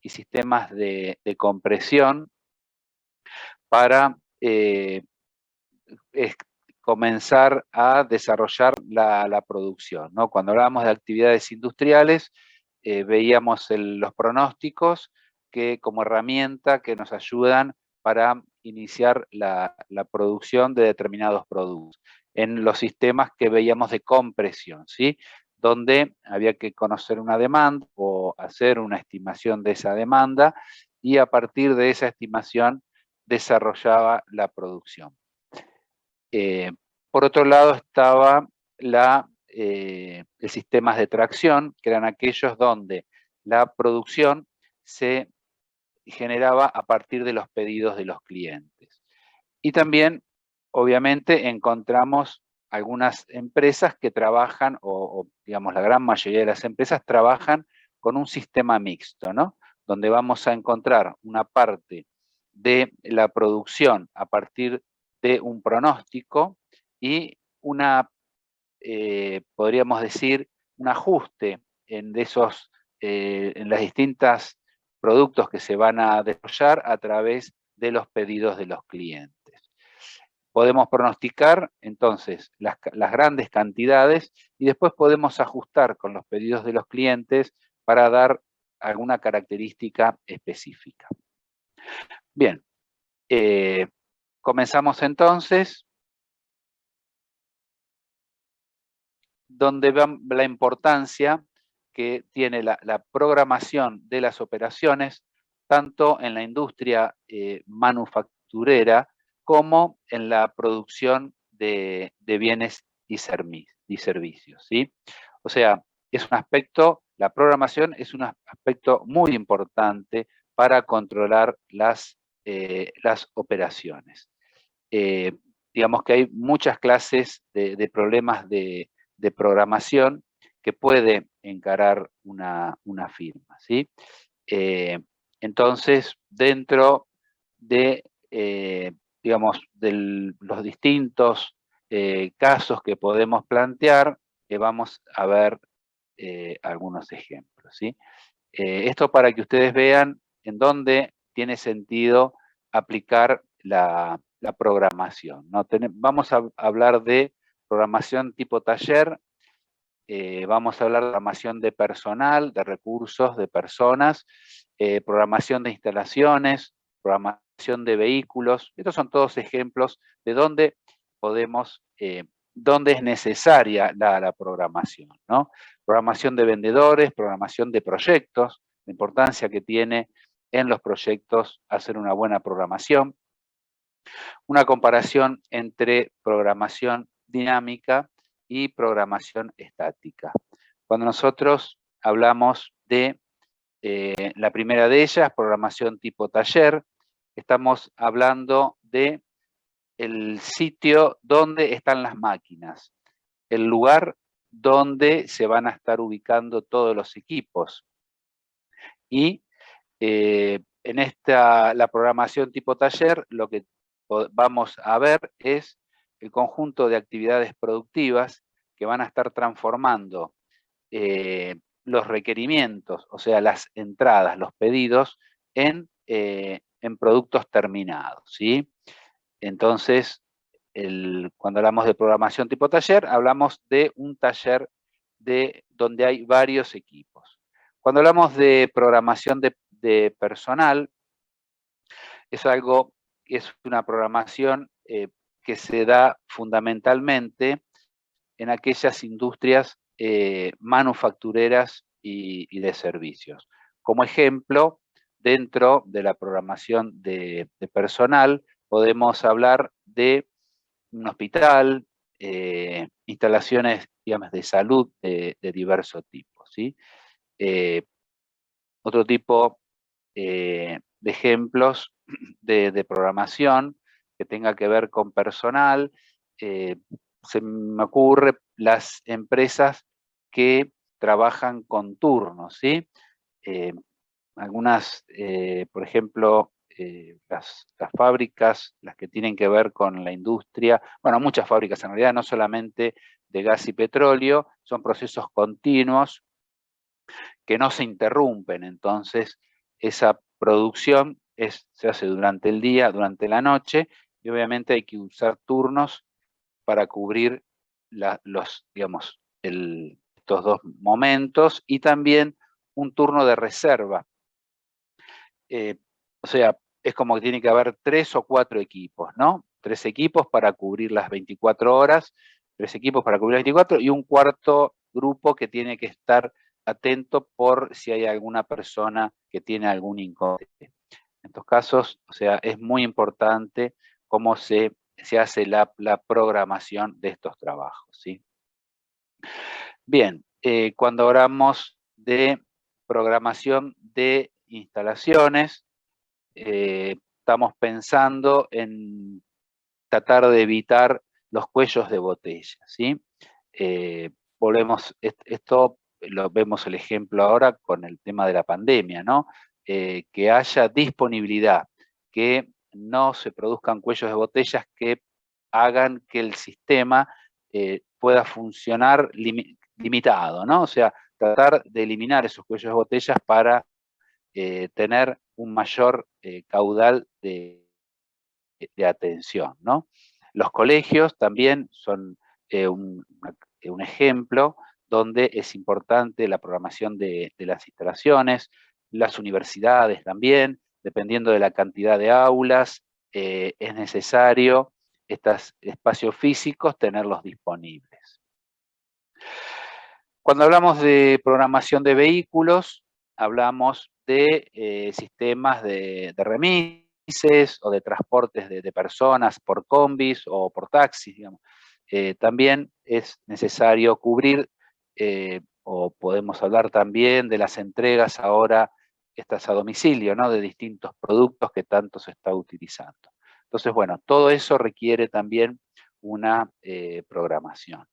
y sistemas de compresión para comenzar a desarrollar la producción, ¿no? Cuando hablábamos de actividades industriales, veíamos los pronósticos como herramienta que nos ayudan para iniciar la producción de determinados productos. En los sistemas que veíamos de compresión, ¿sí? Donde había que conocer una demanda o hacer una estimación de esa demanda y a partir de esa estimación desarrollaba la producción. Por otro lado estaba el sistemas de tracción, que eran aquellos donde la producción se generaba a partir de los pedidos de los clientes. Y también, obviamente, encontramos algunas empresas que trabajan, o digamos la gran mayoría de las empresas trabajan con un sistema mixto, ¿no? Donde vamos a encontrar una parte de la producción a partir de un pronóstico y podríamos decir, un ajuste en las distintas productos que se van a desarrollar a través de los pedidos de los clientes. Podemos pronosticar, entonces, las grandes cantidades y después podemos ajustar con los pedidos de los clientes para dar alguna característica específica. Bien, comenzamos entonces, donde vean la importancia que tiene la programación de las operaciones, tanto en la industria manufacturera como en la producción de bienes y servicios, ¿sí? O sea, es un aspecto, la programación es un aspecto muy importante para controlar las operaciones. Digamos que hay muchas clases de problemas de programación que puede encarar una firma, ¿sí? Entonces, dentro de, digamos, de los distintos casos que podemos plantear, vamos a ver algunos ejemplos, ¿sí? Esto para que ustedes vean en dónde tiene sentido aplicar la programación, ¿no? Vamos a hablar de programación tipo taller, vamos a hablar de programación de personal, de recursos, de personas, programación de instalaciones, programación de vehículos. Estos son todos ejemplos de dónde podemos, dónde es necesaria la programación, ¿no? Programación de vendedores, programación de proyectos, la importancia que tiene en los proyectos hacer una buena programación. Una comparación entre programación dinámica y programación estática. Cuando nosotros hablamos de la primera de ellas, programación tipo taller, estamos hablando de el sitio donde están las máquinas, el lugar donde se van a estar ubicando todos los equipos. Y en la programación tipo taller, lo que vamos a ver es el conjunto de actividades productivas que van a estar transformando los requerimientos, o sea, las entradas, los pedidos, en productos terminados, ¿sí? Entonces, cuando hablamos de programación tipo taller, hablamos de un taller donde hay varios equipos. Cuando hablamos de programación de personal, es una programación que se da fundamentalmente en aquellas industrias manufactureras y de servicios. Como ejemplo, dentro de la programación de personal, podemos hablar de un hospital, instalaciones, digamos, de salud de diverso tipo, ¿sí? Otro tipo de ejemplos de programación que tenga que ver con personal, se me ocurre las empresas que trabajan con turnos, ¿sí? Algunas, por ejemplo, las fábricas, las que tienen que ver con la industria, bueno, muchas fábricas en realidad, no solamente de gas y petróleo, son procesos continuos que no se interrumpen, entonces esa producción se hace durante el día, durante la noche, y obviamente hay que usar turnos para cubrir estos dos momentos, y también un turno de reserva. O sea, es como que tiene que haber 3 o 4 equipos, ¿no? 3 equipos para cubrir las 24 horas, 3 equipos para cubrir las 24, y un cuarto grupo que tiene que estar atento por si hay alguna persona que tiene algún inconveniente. En estos casos, o sea, es muy importante cómo se hace la programación de estos trabajos, ¿sí? Bien, cuando hablamos de programación de instalaciones, estamos pensando en tratar de evitar los cuellos de botella, ¿sí? Esto lo vemos el ejemplo ahora con el tema de la pandemia, ¿no? Que haya disponibilidad, que no se produzcan cuellos de botellas que hagan que el sistema pueda funcionar limitado, ¿no? O sea, tratar de eliminar esos cuellos de botellas para tener un mayor caudal de atención, ¿no? Los colegios también son un ejemplo donde es importante la programación de las instalaciones, las universidades también, dependiendo de la cantidad de aulas, es necesario estos espacios físicos tenerlos disponibles. Cuando hablamos de programación de vehículos, hablamos de sistemas de remises o de transportes de personas por combis o por taxis, digamos. También es necesario cubrir, o podemos hablar también de las entregas ahora, estas a domicilio, ¿no? De distintos productos que tanto se está utilizando. Entonces, bueno, todo eso requiere también una programación.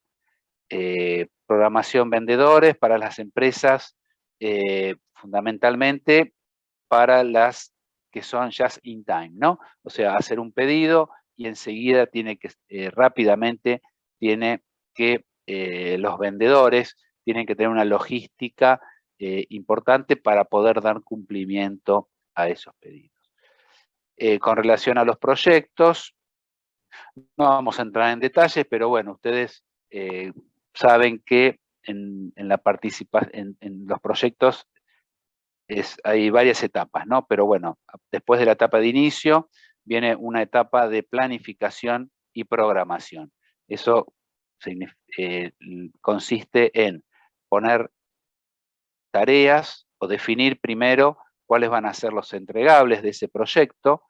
Programación vendedores para las empresas, fundamentalmente para las que son just in time, ¿no? O sea, hacer un pedido y enseguida tiene que, rápidamente, tiene que, los vendedores tienen que tener una logística importante para poder dar cumplimiento a esos pedidos. Con relación a los proyectos, no vamos a entrar en detalles, pero bueno, ustedes saben que en los proyectos hay varias etapas, ¿no? Pero bueno, después de la etapa de inicio viene una etapa de planificación y programación. Eso consiste en poner tareas o definir primero cuáles van a ser los entregables de ese proyecto.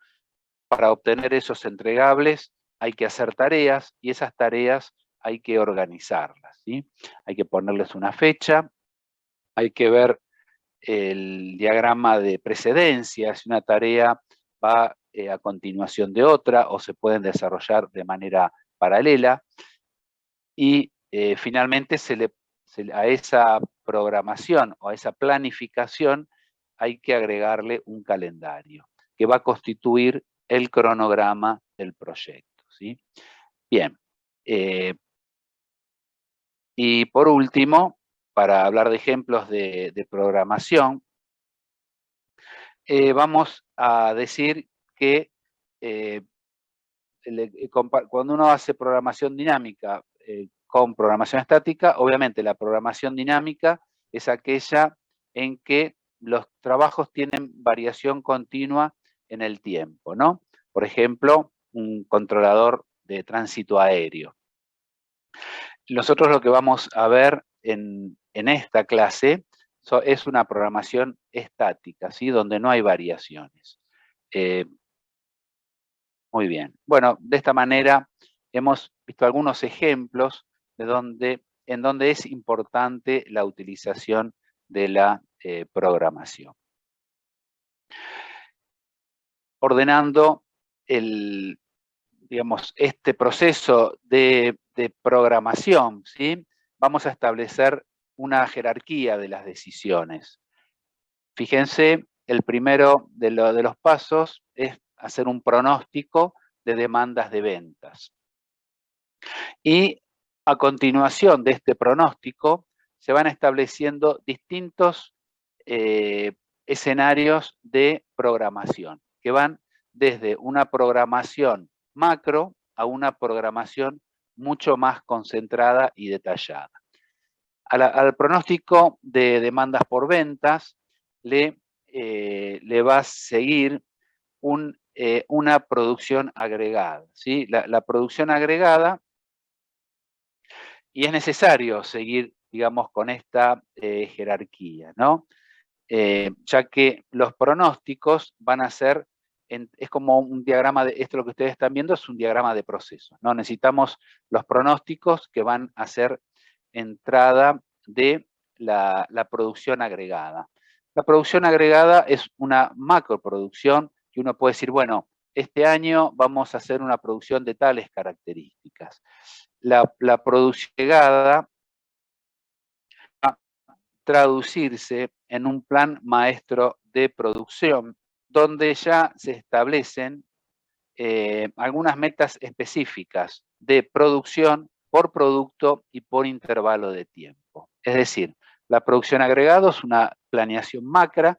Para obtener esos entregables hay que hacer tareas, y esas tareas hay que organizarlas, ¿sí? Hay que ponerles una fecha, hay que ver el diagrama de precedencia, si una tarea va a continuación de otra o se pueden desarrollar de manera paralela, y finalmente a esa programación o a esa planificación hay que agregarle un calendario que va a constituir el cronograma del proyecto, ¿sí? Bien. Y por último, para hablar de ejemplos de programación, vamos a decir que cuando uno hace programación dinámica con programación estática, obviamente la programación dinámica es aquella en que los trabajos tienen variación continua en el tiempo, ¿no? Por ejemplo, un controlador de tránsito aéreo. Nosotros lo que vamos a ver en esta clase es una programación estática, ¿sí? Donde no hay variaciones. Muy bien. Bueno, de esta manera hemos visto algunos ejemplos en donde es importante la utilización de la programación. Ordenando este proceso de programación, ¿sí? Vamos a establecer una jerarquía de las decisiones. Fíjense, el primero de los pasos es hacer un pronóstico de demandas de ventas. Y a continuación de este pronóstico se van estableciendo distintos escenarios de programación, que van desde una programación macro a una programación mucho más concentrada y detallada. Al pronóstico de demandas por ventas le va a seguir una producción agregada, ¿sí? La producción agregada, y es necesario seguir, digamos, con esta jerarquía, ¿no? Ya que los pronósticos van a ser, es como un diagrama de, esto lo que ustedes están viendo es un diagrama de procesos, ¿no? Necesitamos los pronósticos que van a ser entrada de la producción agregada. La producción agregada es una macroproducción que uno puede decir, bueno, este año vamos a hacer una producción de tales características. La producción agregada va a traducirse en un plan maestro de producción, donde ya se establecen algunas metas específicas de producción por producto y por intervalo de tiempo. Es decir, la producción agregada es una planeación macro,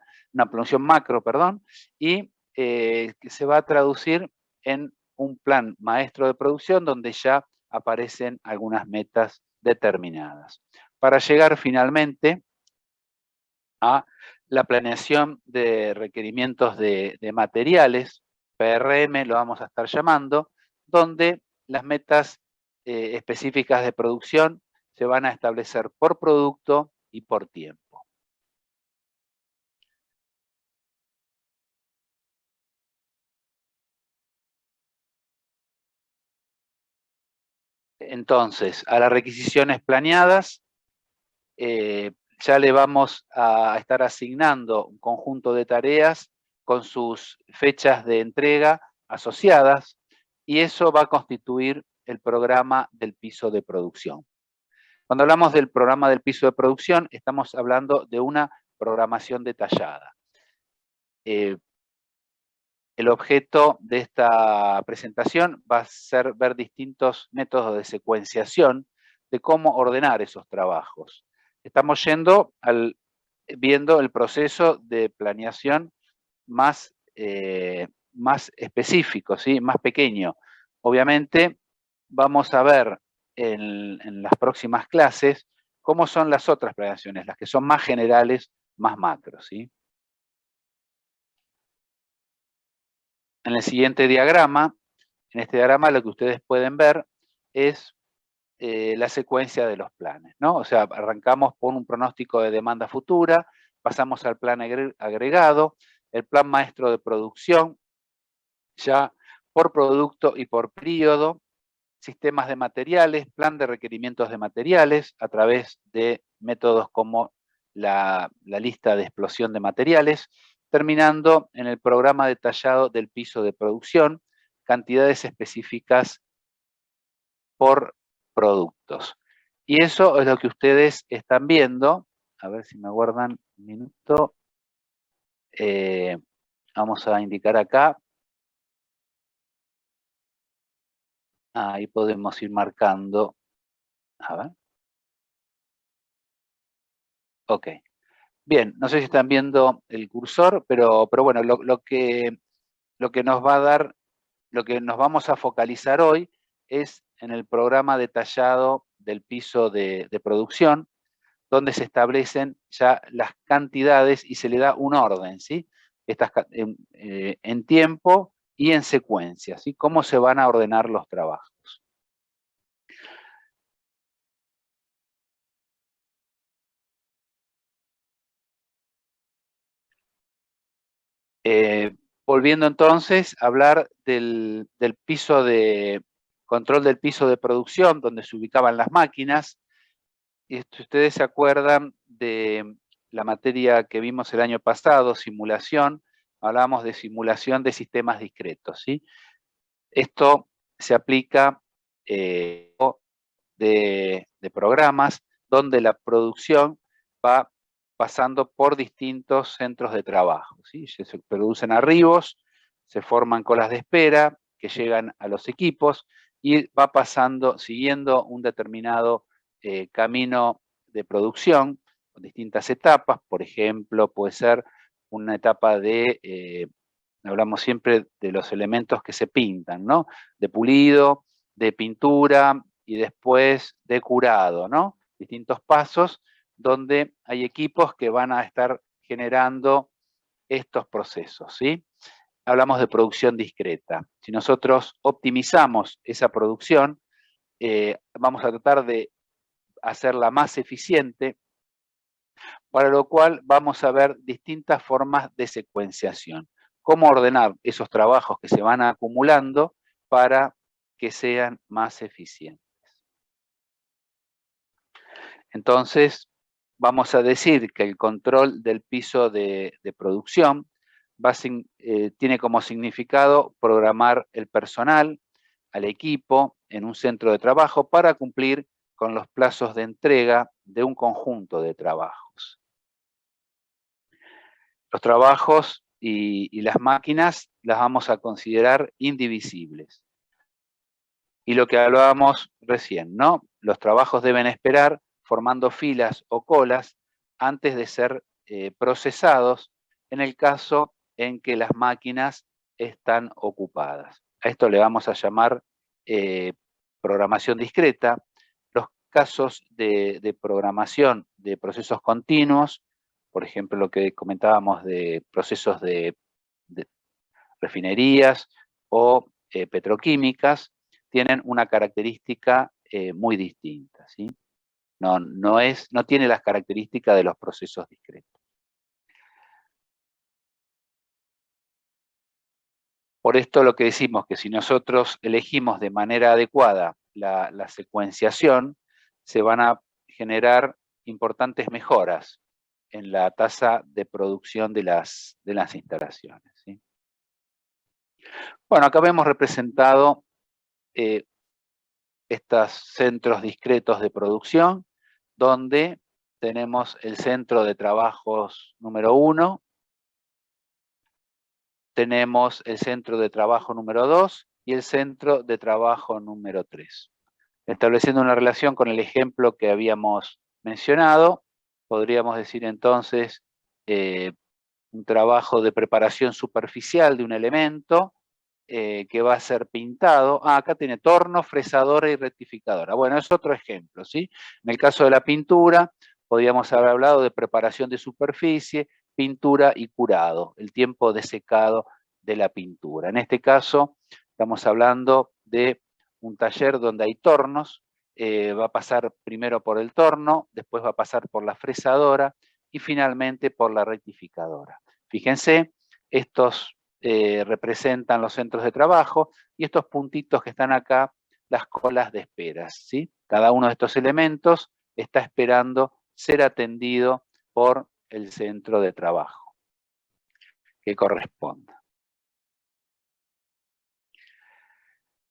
y que se va a traducir en un plan maestro de producción donde ya aparecen algunas metas determinadas. Para llegar finalmente a la planeación de requerimientos de materiales, PRM lo vamos a estar llamando, donde las metas específicas de producción se van a establecer por producto y por tiempo. Entonces, a las requisiciones planeadas, ya le vamos a estar asignando un conjunto de tareas con sus fechas de entrega asociadas, y eso va a constituir el programa del piso de producción. Cuando hablamos del programa del piso de producción, estamos hablando de una programación detallada. El objeto de esta presentación va a ser ver distintos métodos de secuenciación de cómo ordenar esos trabajos. Estamos viendo el proceso de planeación más específico, ¿sí? Más pequeño. Obviamente vamos a ver en las próximas clases cómo son las otras planeaciones, las que son más generales, más macro, ¿sí? En el siguiente diagrama, en este diagrama lo que ustedes pueden ver es la secuencia de los planes, ¿no? O sea, arrancamos por un pronóstico de demanda futura, pasamos al plan agregado, el plan maestro de producción, ya por producto y por periodo, sistemas de materiales, plan de requerimientos de materiales a través de métodos como la lista de explosión de materiales, terminando en el programa detallado del piso de producción, cantidades específicas por productos. Y eso es lo que ustedes están viendo. A ver si me aguardan un minuto. Vamos a indicar acá. Ahí podemos ir marcando. A ver. Ok. Bien, no sé si están viendo el cursor, pero bueno, lo que nos va a dar, lo que nos vamos a focalizar hoy es en el programa detallado del piso de producción, donde se establecen ya las cantidades y se le da un orden, ¿sí? En tiempo y en secuencia, ¿sí? Cómo se van a ordenar los trabajos. Volviendo entonces a hablar del piso de control del piso de producción, donde se ubicaban las máquinas. Y ustedes se acuerdan de la materia que vimos el año pasado, simulación, hablábamos de simulación de sistemas discretos, ¿sí? Esto se aplica de programas donde la producción va pasando por distintos centros de trabajo, ¿sí? Se producen arribos, se forman colas de espera que llegan a los equipos y va pasando, siguiendo un determinado camino de producción, con distintas etapas. Por ejemplo, puede ser una etapa de, hablamos siempre de los elementos que se pintan, ¿no? De pulido, de pintura y después de curado, ¿no? Distintos pasos donde hay equipos que van a estar generando estos procesos, ¿sí? Hablamos de producción discreta. Si nosotros optimizamos esa producción, vamos a tratar de hacerla más eficiente, para lo cual vamos a ver distintas formas de secuenciación. Cómo ordenar esos trabajos que se van acumulando para que sean más eficientes. Entonces, vamos a decir que el control del piso de producción tiene como significado programar el personal, al equipo, en un centro de trabajo para cumplir con los plazos de entrega de un conjunto de trabajos. Los trabajos y las máquinas las vamos a considerar indivisibles. Y lo que hablábamos recién, ¿no? Los trabajos deben esperar formando filas o colas antes de ser procesados en el caso en que las máquinas están ocupadas. A esto le vamos a llamar programación discreta. Los casos de programación de procesos continuos, por ejemplo, lo que comentábamos de procesos de refinerías o petroquímicas, tienen una característica muy distinta, ¿sí? No tiene las características de los procesos discretos. Por esto lo que decimos que si nosotros elegimos de manera adecuada la secuenciación, se van a generar importantes mejoras en la tasa de producción de las instalaciones, ¿sí? Bueno, acá vemos representado estos centros discretos de producción, donde tenemos el centro de trabajos número 1, tenemos el centro de trabajo número 2 y el centro de trabajo número 3. Estableciendo una relación con el ejemplo que habíamos mencionado, podríamos decir entonces un trabajo de preparación superficial de un elemento que va a ser pintado. Acá tiene torno, fresadora y rectificadora. Bueno, es otro ejemplo, ¿sí? En el caso de la pintura, podríamos haber hablado de preparación de superficie, pintura y curado, el tiempo de secado de la pintura. En este caso, estamos hablando de un taller donde hay tornos, va a pasar primero por el torno, después va a pasar por la fresadora y finalmente por la rectificadora. Fíjense, estos representan los centros de trabajo y estos puntitos que están acá, las colas de esperas, ¿sí? Cada uno de estos elementos está esperando ser atendido por el centro de trabajo que corresponda.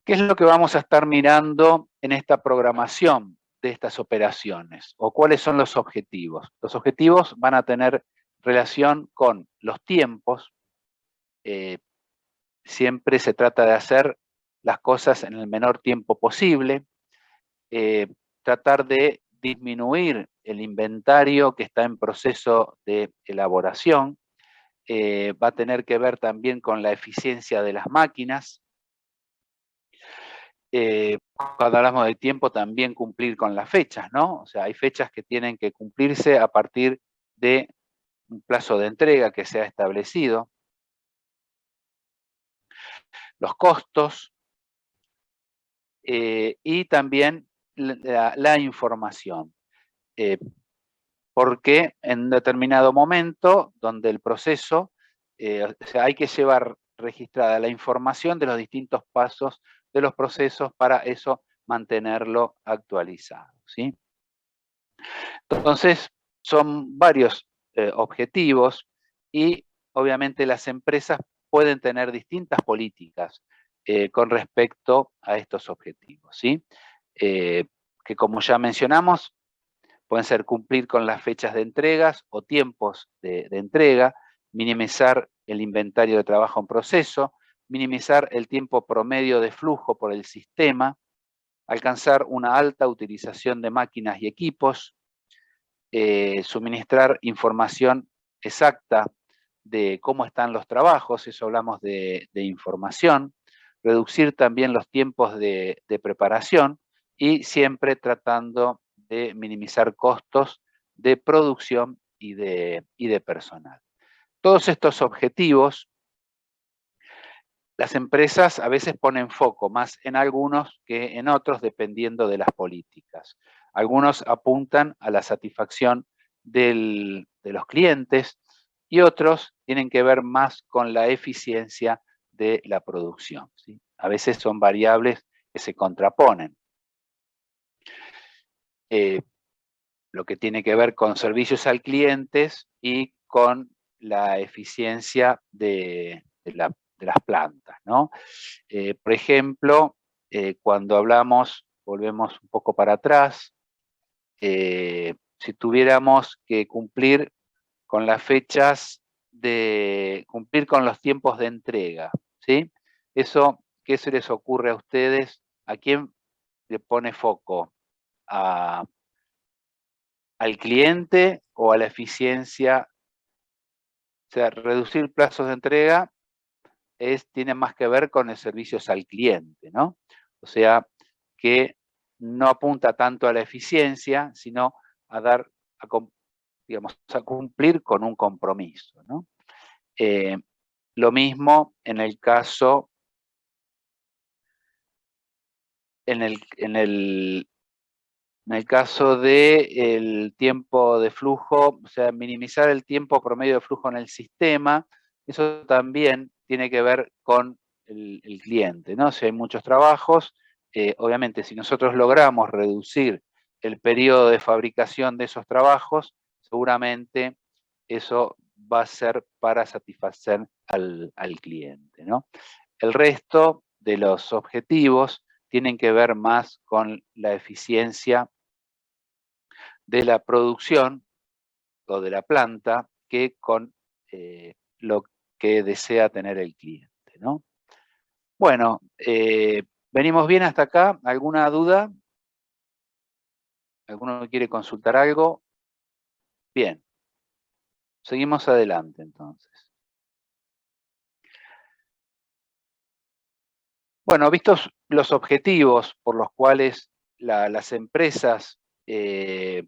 ¿Qué es lo que vamos a estar mirando en esta programación de estas operaciones? ¿O cuáles son los objetivos? Los objetivos van a tener relación con los tiempos. Siempre se trata de hacer las cosas en el menor tiempo posible, tratar de disminuir el inventario que está en proceso de elaboración, va a tener que ver también con la eficiencia de las máquinas. Cuando hablamos de tiempo, también cumplir con las fechas, ¿no? O sea, hay fechas que tienen que cumplirse a partir de un plazo de entrega que se ha establecido. Los costos y también la información. Porque en determinado momento, donde el proceso, o sea, hay que llevar registrada la información de los distintos pasos de los procesos para eso mantenerlo actualizado, ¿sí? Entonces, son varios objetivos y obviamente las empresas pueden tener distintas políticas con respecto a estos objetivos, ¿sí? Que como ya mencionamos, pueden ser cumplir con las fechas de entregas o tiempos de entrega, minimizar el inventario de trabajo en proceso, minimizar el tiempo promedio de flujo por el sistema, alcanzar una alta utilización de máquinas y equipos, suministrar información exacta de cómo están los trabajos, eso hablamos de información, reducir también los tiempos de preparación y siempre tratando de minimizar costos de producción y de personal. Todos estos objetivos, las empresas a veces ponen foco más en algunos que en otros, dependiendo de las políticas. Algunos apuntan a la satisfacción de los clientes y otros tienen que ver más con la eficiencia de la producción, ¿sí? A veces son variables que se contraponen. Lo que tiene que ver con servicios al cliente y con la eficiencia de las plantas, ¿no? Por ejemplo, cuando hablamos, volvemos un poco para atrás, si tuviéramos que cumplir con las fechas cumplir con los tiempos de entrega, ¿sí? ¿Qué se les ocurre a ustedes? ¿A quién le pone foco? ¿Al cliente o a la eficiencia? O sea, reducir plazos de entrega tiene más que ver con el servicio al cliente, ¿no? O sea, que no apunta tanto a la eficiencia, sino a a cumplir con un compromiso, ¿no? Lo mismo en el caso, en el caso del tiempo de flujo, o sea, minimizar el tiempo promedio de flujo en el sistema, eso también tiene que ver con el cliente, ¿no? Si hay muchos trabajos, obviamente si nosotros logramos reducir el periodo de fabricación de esos trabajos, seguramente eso va a ser para satisfacer al cliente, ¿no? El resto de los objetivos tienen que ver más con la eficiencia de la producción o de la planta que con lo que desea tener el cliente, ¿no? Bueno, ¿venimos bien hasta acá? ¿Alguna duda? ¿Alguno quiere consultar algo? Bien. Seguimos adelante, entonces. Bueno, vistos los objetivos por los cuales las empresas llevan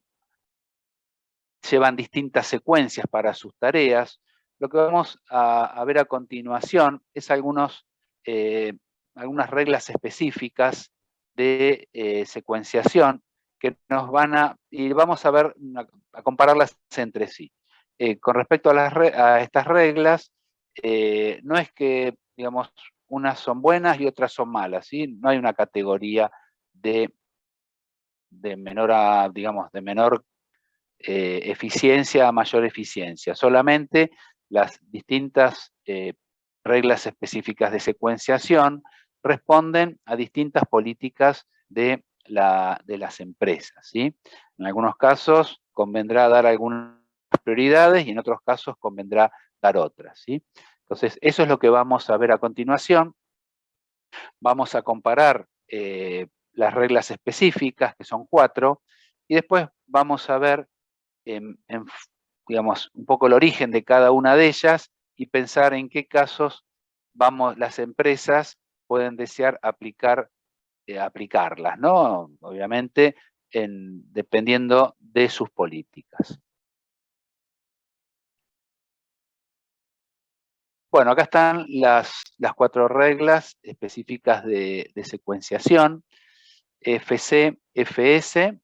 distintas secuencias para sus tareas, lo que vamos a ver a continuación es algunas reglas específicas de secuenciación que nos y vamos a ver, a compararlas entre sí. Con respecto a estas reglas, no es que, digamos, unas son buenas y otras son malas, ¿sí? No hay una categoría de menor eficiencia a mayor eficiencia. Solamente las distintas reglas específicas de secuenciación responden a distintas políticas de las empresas, ¿sí? En algunos casos convendrá dar algunas prioridades y en otros casos convendrá dar otras, ¿sí? Entonces, eso es lo que vamos a ver a continuación. Vamos a comparar las reglas específicas, que son 4, y después vamos a ver digamos, un poco el origen de cada una de ellas y pensar en qué casos las empresas pueden desear aplicarlas, ¿no? Obviamente, dependiendo de sus políticas. Bueno, acá están las 4 reglas específicas de secuenciación. FC, FS,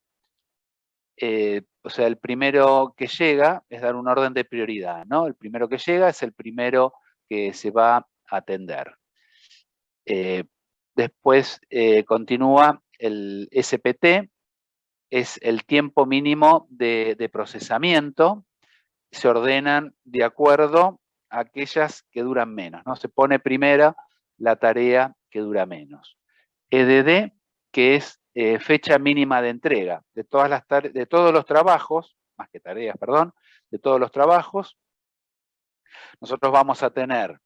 o sea, el primero que llega es dar un orden de prioridad, ¿no? El primero que llega es el primero que se va a atender. Después continúa el SPT, es el tiempo mínimo de procesamiento. Se ordenan de acuerdo a aquellas que duran menos, ¿no? Se pone primera la tarea que dura menos. EDD, que es fecha mínima de entrega de todos los trabajos, más que tareas, perdón, de todos los trabajos. Nosotros vamos a tener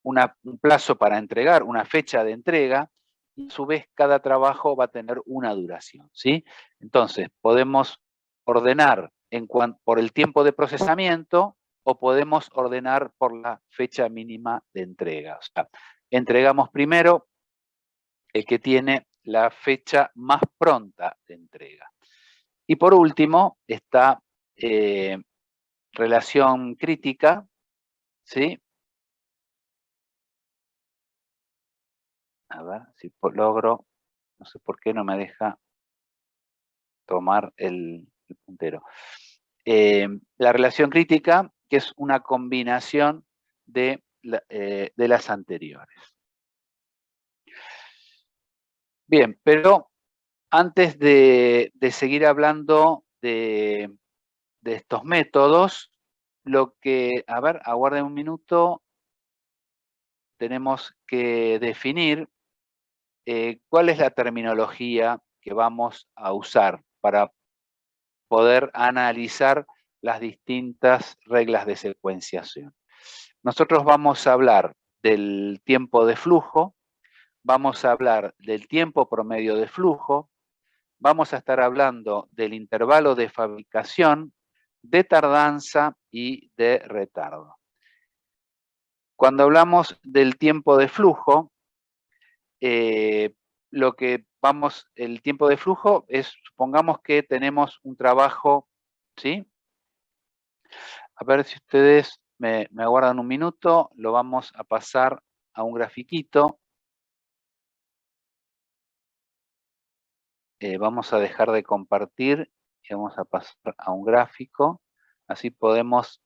un plazo para entregar, una fecha de entrega, y a su vez cada trabajo va a tener una duración, ¿sí? Entonces, podemos ordenar por el tiempo de procesamiento o podemos ordenar por la fecha mínima de entrega. O sea, entregamos primero el que tiene la fecha más pronta de entrega. Y por último está relación crítica, ¿sí? A ver si logro, no sé por qué no me deja tomar el puntero. La relación crítica, que es una combinación de las anteriores. Bien, pero antes de seguir hablando de estos métodos, a ver, aguarden un minuto, tenemos que definir cuál es la terminología que vamos a usar para poder analizar las distintas reglas de secuenciación. Nosotros vamos a hablar del tiempo de flujo, vamos a hablar del tiempo promedio de flujo, vamos a estar hablando del intervalo de fabricación, de tardanza y de retardo. Cuando hablamos del tiempo de flujo, el tiempo de flujo es, supongamos que tenemos un trabajo, ¿sí? A ver si ustedes me aguardan un minuto, lo vamos a pasar a un grafiquito. Vamos a dejar de compartir y vamos a pasar a un gráfico. Así podemos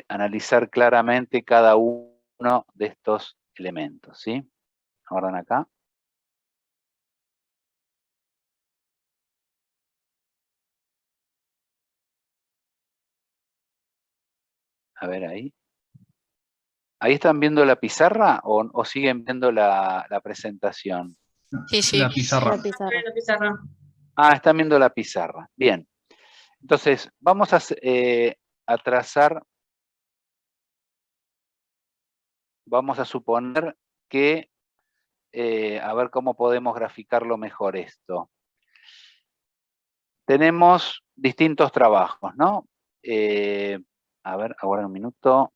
analizar claramente cada uno de estos elementos, ¿sí? Aguardan acá. A ver ahí. ¿Ahí están viendo la pizarra o siguen viendo la presentación? Sí, sí. La pizarra. La pizarra. Ah, están viendo la pizarra. Bien. Entonces, vamos a trazar, vamos a suponer que, a ver cómo podemos graficarlo mejor esto. Tenemos distintos trabajos, ¿no? A ver, ahora un minuto.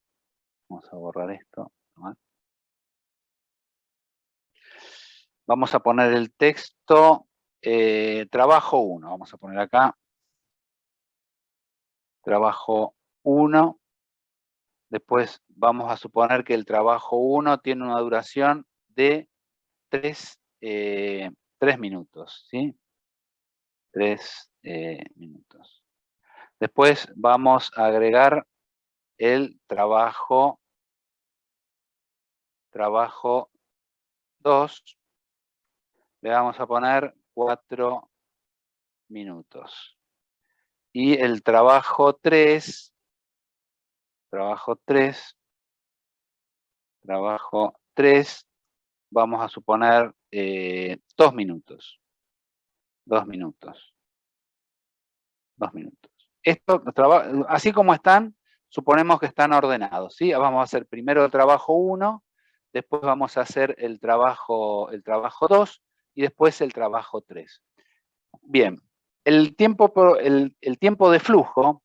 Vamos a borrar esto. Vamos a poner el texto, trabajo 1. Vamos a poner acá. Trabajo 1. Después vamos a suponer que el trabajo 1 tiene una duración de 3 minutos, ¿sí? 3 minutos. Después vamos a agregar el trabajo 2. Le vamos a poner 4 minutos. Y el trabajo 3, vamos a suponer 2 minutos. 2 minutos. 2 minutos. Esto, así como están, suponemos que están ordenados, ¿sí? Vamos a hacer primero el trabajo 1, después vamos a hacer el trabajo 2 y después el trabajo 3. Bien, el tiempo de flujo,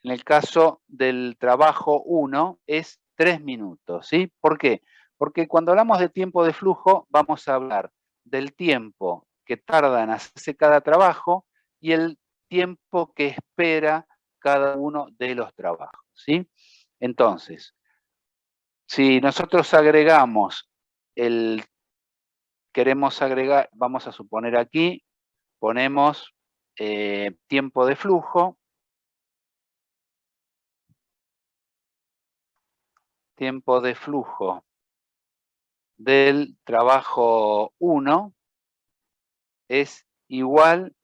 en el caso del trabajo 1, es 3 minutos, ¿sí? ¿Por qué? Porque cuando hablamos de tiempo de flujo, vamos a hablar del tiempo que tarda en hacerse cada trabajo y el tiempo que espera cada uno de los trabajos, ¿sí? Entonces, si nosotros queremos agregar, vamos a suponer aquí, ponemos tiempo de flujo, del trabajo 1 es igual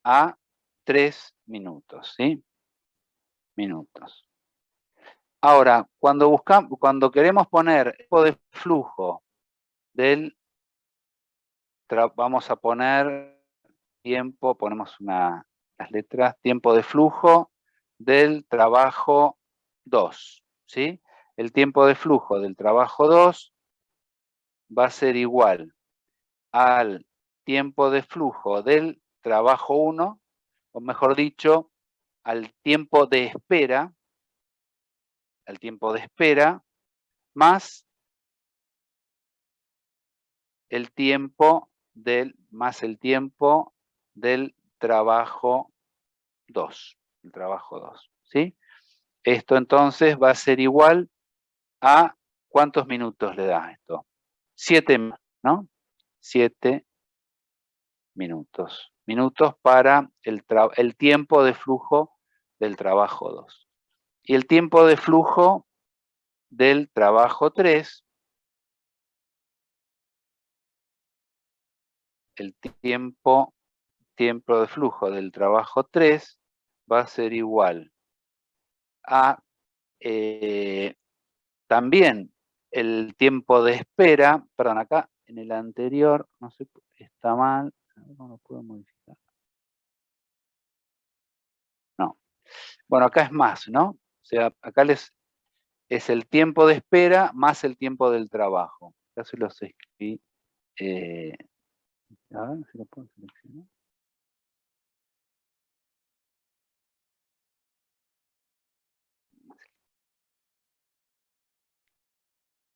a 3 minutos, ¿sí? Minutos. Ahora, cuando queremos poner tiempo de flujo vamos a poner tiempo, ponemos las letras, tiempo de flujo del trabajo 2, ¿sí? El tiempo de flujo del trabajo 2 va a ser igual al tiempo de flujo del trabajo 1, o mejor dicho, al tiempo de espera, más el tiempo del trabajo 2, el trabajo 2, ¿sí? Esto entonces va a ser igual a, ¿cuántos minutos le da esto? 7, ¿no? 7 minutos. Minutos para el tiempo de flujo del trabajo 2. Y el tiempo de flujo del trabajo 3, el tiempo de flujo del trabajo 3 va a ser igual a también el tiempo de espera, perdón, acá en el anterior, no sé, está mal, no lo puedo modificar. No. Bueno, acá es más, ¿no? O sea, acá es el tiempo de espera más el tiempo del trabajo. Acá se los escribí. A ver si lo puedo seleccionar.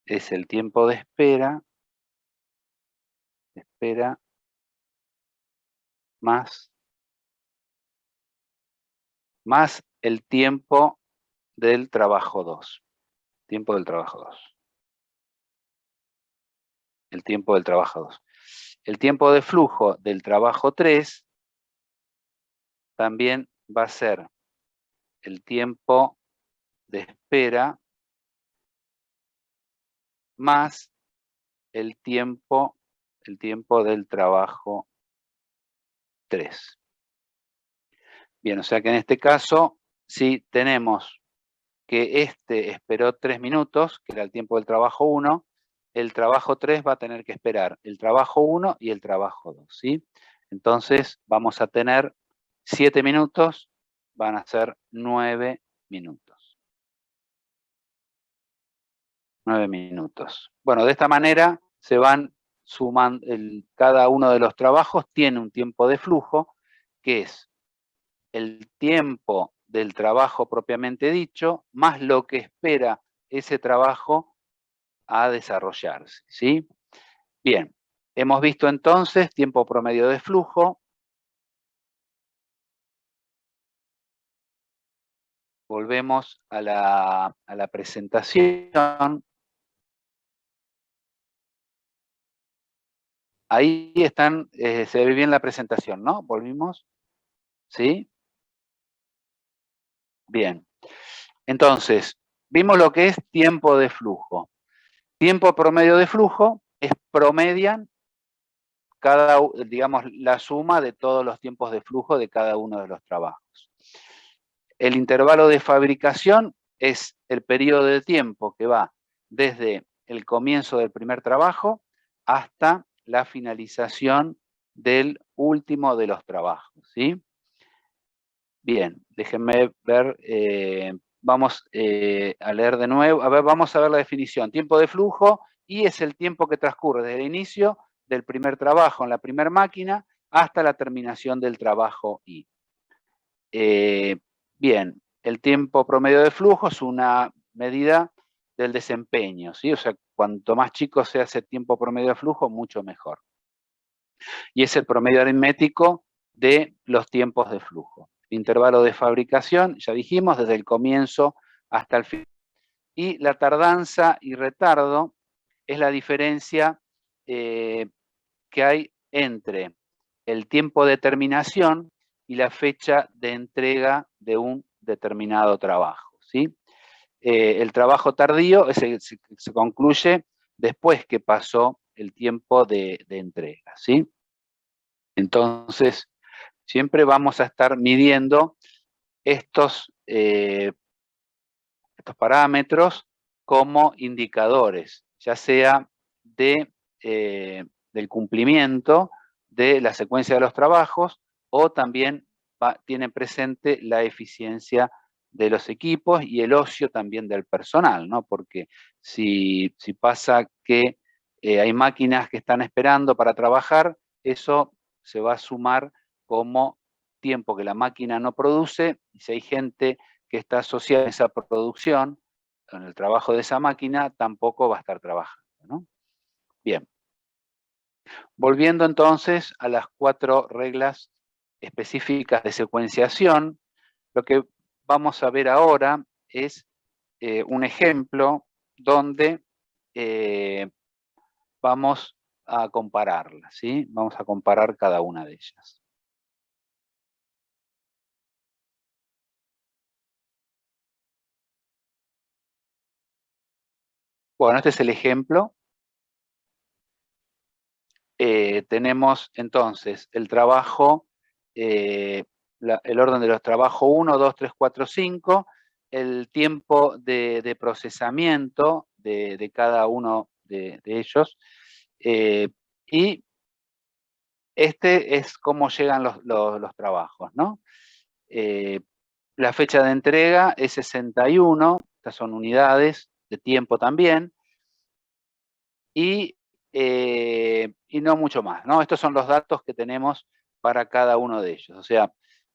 Es el tiempo de espera más el tiempo del trabajo 2. Tiempo del trabajo 2. El tiempo del trabajo 2. El tiempo de flujo del trabajo 3 también va a ser el tiempo de espera más el tiempo del trabajo 3. Bien, o sea que en este caso, si tenemos que este esperó 3 minutos, que era el tiempo del trabajo 1, el trabajo 3 va a tener que esperar el trabajo 1 y el trabajo 2, ¿sí? Entonces vamos a tener 7 minutos, van a ser 9 minutos. 9 minutos. Bueno, de esta manera se van sumando, cada uno de los trabajos tiene un tiempo de flujo, que es el tiempo del trabajo propiamente dicho, más lo que espera ese trabajo a desarrollarse, ¿sí? Bien, hemos visto entonces tiempo promedio de flujo. Volvemos a la presentación. Ahí están, se ve bien la presentación, ¿no? Volvimos, ¿sí? Bien. Entonces, vimos lo que es tiempo de flujo. Tiempo promedio de flujo es promedian digamos, la suma de todos los tiempos de flujo de cada uno de los trabajos. El intervalo de fabricación es el periodo de tiempo que va desde el comienzo del primer trabajo hasta la finalización del último de los trabajos, ¿sí? Bien, déjenme ver, vamos a leer de nuevo, a ver, vamos a ver la definición. Tiempo de flujo, y es el tiempo que transcurre desde el inicio del primer trabajo en la primera máquina hasta la terminación del trabajo I. Bien, el tiempo promedio de flujo es una medida del desempeño, ¿sí? O sea, cuanto más chico sea ese tiempo promedio de flujo, mucho mejor. Y es el promedio aritmético de los tiempos de flujo. Intervalo de fabricación, ya dijimos, desde el comienzo hasta el fin. Y la tardanza y retardo es la diferencia que hay entre el tiempo de terminación y la fecha de entrega de un determinado trabajo, ¿sí? El trabajo tardío se concluye después que pasó el tiempo de entrega, ¿sí? Entonces, siempre vamos a estar midiendo estos parámetros como indicadores, ya sea del cumplimiento de la secuencia de los trabajos, o también tienen presente la eficiencia de los equipos y el ocio también del personal, ¿no? Porque si pasa que hay máquinas que están esperando para trabajar, eso se va a sumar como tiempo que la máquina no produce, y si hay gente que está asociada a esa producción, con el trabajo de esa máquina, tampoco va a estar trabajando, ¿no? Bien. Volviendo entonces a las 4 reglas específicas de secuenciación, lo que vamos a ver ahora es un ejemplo donde vamos a compararlas, ¿sí? Vamos a comparar cada una de ellas. Bueno, este es el ejemplo. Tenemos entonces el trabajo, el orden de los trabajos 1, 2, 3, 4, 5, el tiempo de procesamiento de cada uno de ellos, y este es cómo llegan los trabajos, ¿no? La fecha de entrega es 61, estas son unidades de tiempo también, y no mucho más, ¿no? Estos son los datos que tenemos para cada uno de ellos. O sea,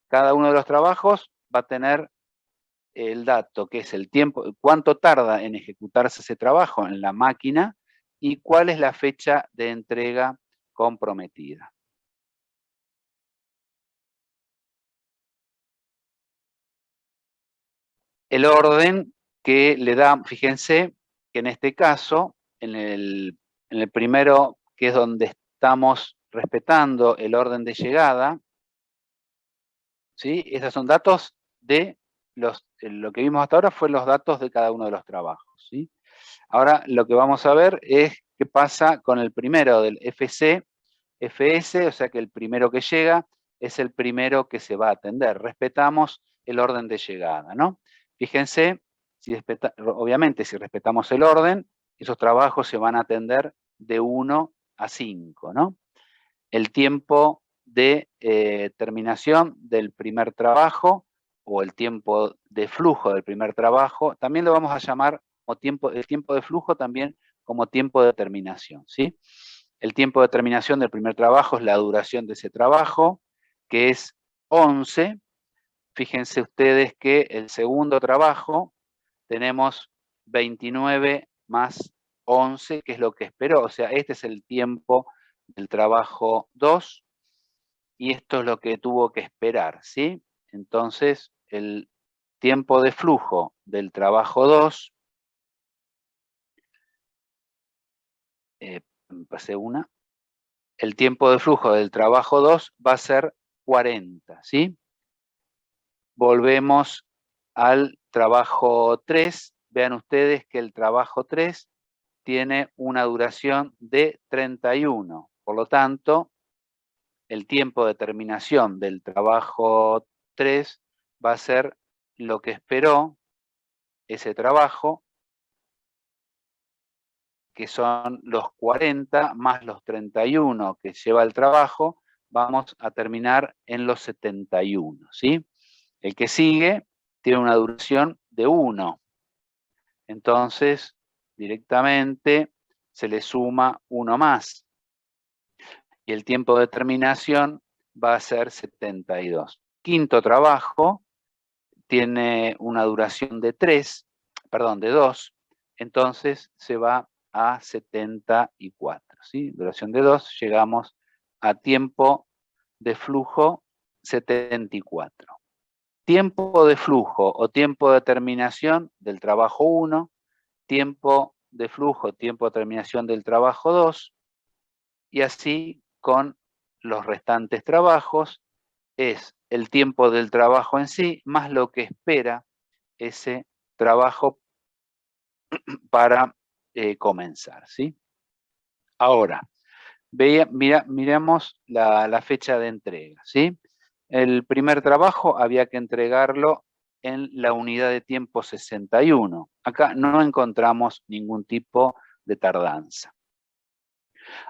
cada uno de los trabajos va a tener el dato, que es el tiempo, cuánto tarda en ejecutarse ese trabajo en la máquina y cuál es la fecha de entrega comprometida. El orden que le da, fíjense que en este caso, en el primero, que es donde estamos respetando el orden de llegada, ¿sí? Esos son datos de lo que vimos hasta ahora fue los datos de cada uno de los trabajos, ¿sí? Ahora lo que vamos a ver es qué pasa con el primero del FC, FS, o sea que el primero que llega es el primero que se va a atender. Respetamos el orden de llegada, ¿no? Fíjense, obviamente si respetamos el orden, esos trabajos se van a atender de 1 a 5, ¿no? El tiempo de terminación del primer trabajo o el tiempo de flujo del primer trabajo, también lo vamos a llamar el tiempo de flujo también como tiempo de terminación, ¿sí? El tiempo de terminación del primer trabajo es la duración de ese trabajo, que es 11. Fíjense ustedes que el segundo trabajo tenemos 29 más 11, que es lo que esperó. O sea, este es el tiempo del trabajo 2 y esto es lo que tuvo que esperar, ¿sí? Entonces, el tiempo de flujo del trabajo 2, pasé una, el tiempo de flujo del trabajo 2 va a ser 40, ¿sí? Volvemos al trabajo 3. Vean ustedes que el trabajo 3 tiene una duración de 31. Por lo tanto, el tiempo de terminación del trabajo 3 va a ser lo que esperó ese trabajo, que son los 40 más los 31 que lleva el trabajo, vamos a terminar en los 71, ¿sí? El que sigue tiene una duración de 1. Entonces, directamente se le suma 1 más. Y el tiempo de terminación va a ser 72. Quinto trabajo tiene una duración de 2, entonces se va a 74, ¿sí? Duración de 2, llegamos a tiempo de flujo 74. Tiempo de flujo o tiempo de terminación del trabajo 1, tiempo de flujo, tiempo de terminación del trabajo 2, y así con los restantes trabajos, es el tiempo del trabajo en sí, más lo que espera ese trabajo para comenzar, ¿sí? Ahora, miramos la fecha de entrega, ¿sí? El primer trabajo había que entregarlo en la unidad de tiempo 61. Acá no encontramos ningún tipo de tardanza.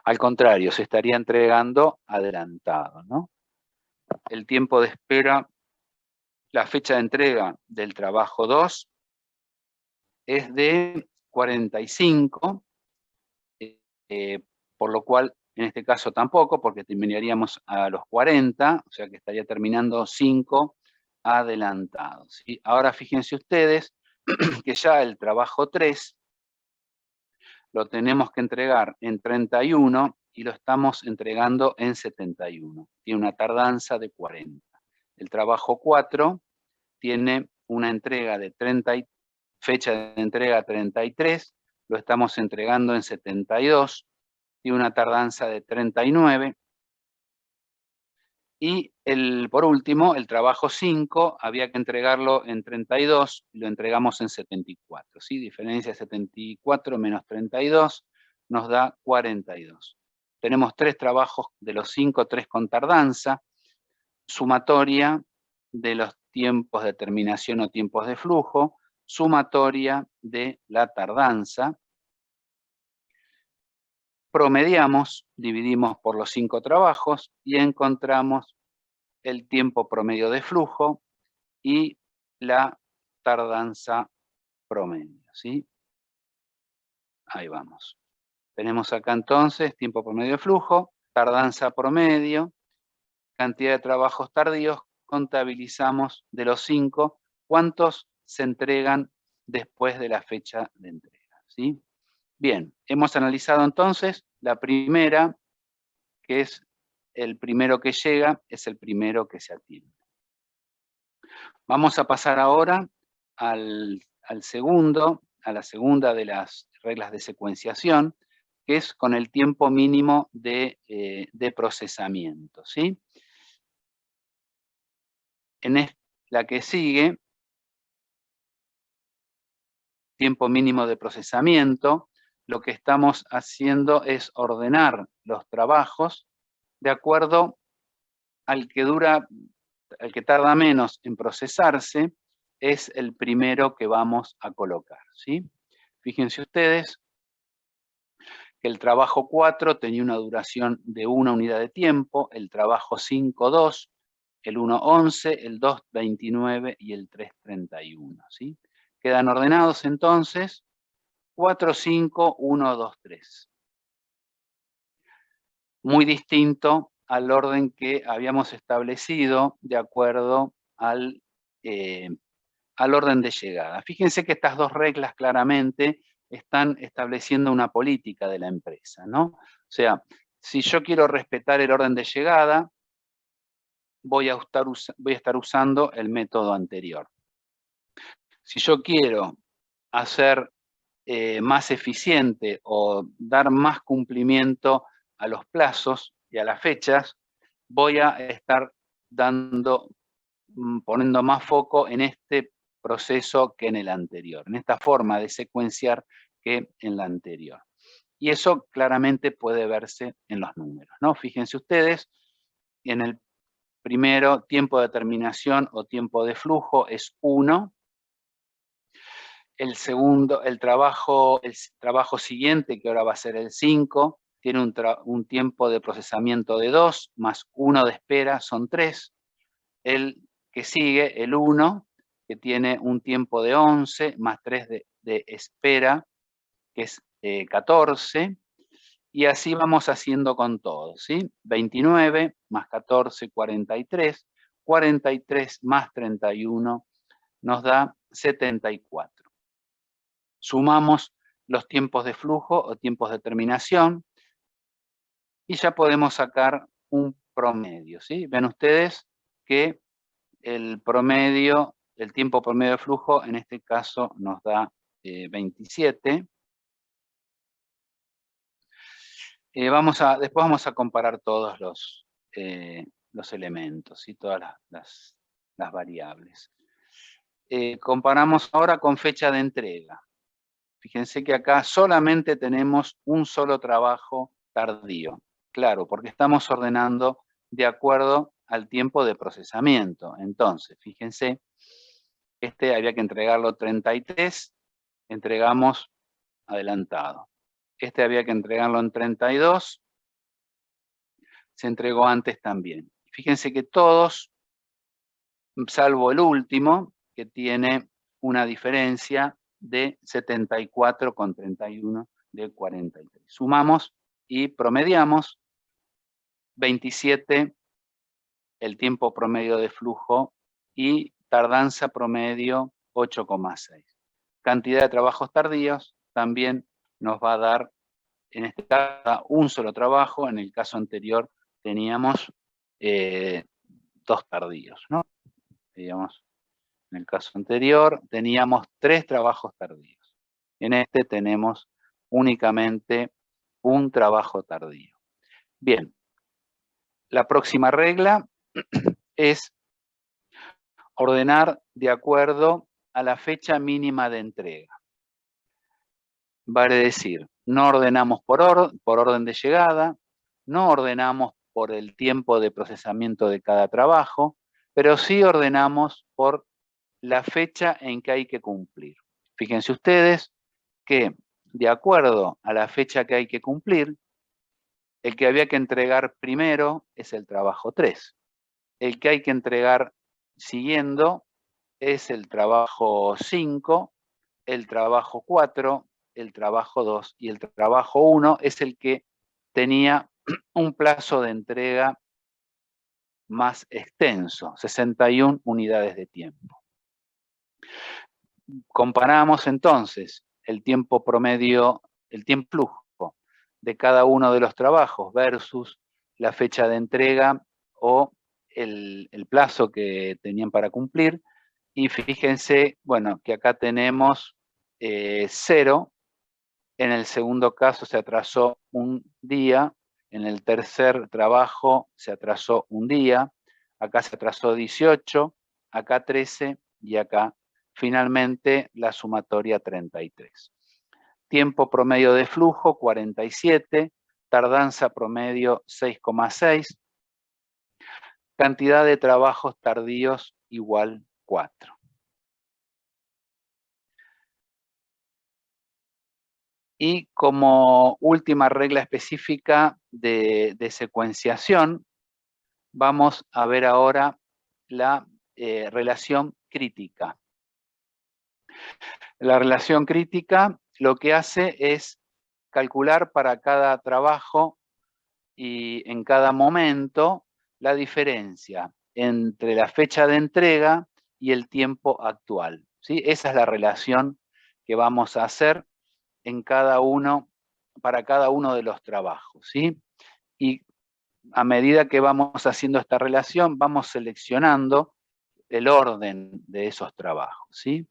Al contrario, se estaría entregando adelantado, ¿no? El tiempo de espera, la fecha de entrega del trabajo 2 es de 45, por lo cual en este caso tampoco, porque terminaríamos a los 40, o sea que estaría terminando 5 adelantados, ¿sí? Ahora fíjense ustedes que ya el trabajo 3 lo tenemos que entregar en 31 y lo estamos entregando en 71. Tiene una tardanza de 40. El trabajo 4 tiene una entrega de 30, fecha de entrega 33, lo estamos entregando en 72, tiene una tardanza de 39. Y por último, el trabajo 5, había que entregarlo en 32, y lo entregamos en 74, ¿sí? Diferencia de 74 menos 32 nos da 42. Tenemos 3 trabajos de los 5, 3 con tardanza, sumatoria de los tiempos de terminación o tiempos de flujo, sumatoria de la tardanza, promediamos, dividimos por los 5 trabajos y encontramos el tiempo promedio de flujo y la tardanza promedio, ¿sí? Ahí vamos. Tenemos acá entonces tiempo promedio de flujo, tardanza promedio, cantidad de trabajos tardíos, contabilizamos de los 5, cuántos se entregan después de la fecha de entrega, ¿sí? Bien, hemos analizado entonces la primera, que es el primero que llega, es el primero que se atiende. Vamos a pasar ahora a la segunda de las reglas de secuenciación, que es con el tiempo mínimo de procesamiento, ¿sí? La que sigue, tiempo mínimo de procesamiento, lo que estamos haciendo es ordenar los trabajos de acuerdo al que tarda menos en procesarse, es el primero que vamos a colocar, ¿sí? Fíjense ustedes que el trabajo 4 tenía una duración de 1 unidad de tiempo, el trabajo 5, 2, el 1, 11, el 2, 29 y el 3, 31, ¿sí? Quedan ordenados entonces 4, 5, 1, 2, 3. Muy distinto al orden que habíamos establecido de acuerdo al orden de llegada. Fíjense que estas dos reglas claramente están estableciendo una política de la empresa, ¿no? O sea, si yo quiero respetar el orden de llegada, voy a estar usando el método anterior. Si yo quiero hacer más eficiente o dar más cumplimiento a los plazos y a las fechas, voy a estar poniendo más foco en este proceso que en el anterior, en esta forma de secuenciar que en la anterior. Y eso claramente puede verse en los números, ¿no? Fíjense ustedes, en el primero, tiempo de terminación o tiempo de flujo es 1. El segundo, el trabajo siguiente, que ahora va a ser el 5, tiene un tiempo de procesamiento de 2, más 1 de espera, son 3. El que sigue, el 1, que tiene un tiempo de 11, más 3 de espera, que es 14, y así vamos haciendo con todos, ¿sí? 29 más 14, 43, 43 más 31 nos da 74. Sumamos los tiempos de flujo o tiempos de terminación y ya podemos sacar un promedio, ¿sí? Ven ustedes que el tiempo promedio de flujo, en este caso nos da 27. Después vamos a comparar todos los elementos y todas las variables. Comparamos ahora con fecha de entrega. Fíjense que acá solamente tenemos un solo trabajo tardío. Claro, porque estamos ordenando de acuerdo al tiempo de procesamiento. Entonces, fíjense, había que entregarlo 33, entregamos adelantado. Había que entregarlo en 32, se entregó antes también. Fíjense que todos, salvo el último, que tiene una diferencia de 74 con 31 de 43. Sumamos y promediamos, 27 el tiempo promedio de flujo y tardanza promedio 8,6. Cantidad de trabajos tardíos también nos va a dar, en este caso, un solo trabajo. En el caso anterior teníamos 2 tardíos, ¿no? Digamos, en el caso anterior teníamos 3 trabajos tardíos. En este tenemos únicamente un trabajo tardío. Bien, la próxima regla es ordenar de acuerdo a la fecha mínima de entrega. Vale decir, no ordenamos por orden de llegada, no ordenamos por el tiempo de procesamiento de cada trabajo, pero sí ordenamos por la fecha en que hay que cumplir. Fíjense ustedes que, de acuerdo a la fecha que hay que cumplir, el que había que entregar primero es el trabajo 3. El que hay que entregar siguiendo es el trabajo 5, el trabajo 4, el trabajo 2 y el trabajo 1 es el que tenía un plazo de entrega más extenso, 61 unidades de tiempo. Comparamos entonces el tiempo promedio, el tiempo flujo de cada uno de los trabajos versus la fecha de entrega o el plazo que tenían para cumplir. Y fíjense, bueno, que acá tenemos 0. En el segundo caso se atrasó un día. En el tercer trabajo se atrasó un día. Acá se atrasó 18, acá 13 y acá finalmente la sumatoria 33. Tiempo promedio de flujo 47, tardanza promedio 6,6, cantidad de trabajos tardíos igual 4. Y como última regla específica de secuenciación, vamos a ver ahora la relación crítica. La relación crítica lo que hace es calcular para cada trabajo y en cada momento la diferencia entre la fecha de entrega y el tiempo actual, ¿sí? Esa es la relación que vamos a hacer para cada uno de los trabajos, ¿sí? Y a medida que vamos haciendo esta relación, vamos seleccionando el orden de esos trabajos, ¿sí?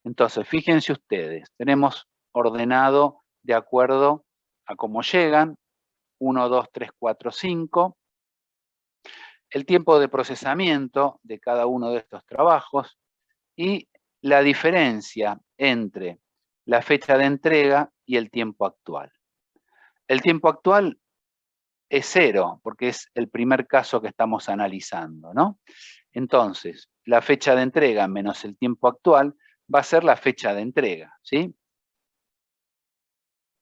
Entonces, fíjense ustedes, tenemos ordenado de acuerdo a cómo llegan, 1, 2, 3, 4, 5, el tiempo de procesamiento de cada uno de estos trabajos y la diferencia entre la fecha de entrega y el tiempo actual. El tiempo actual es 0, porque es el primer caso que estamos analizando, ¿no? Entonces, la fecha de entrega menos el tiempo actual va a ser la fecha de entrega, ¿sí?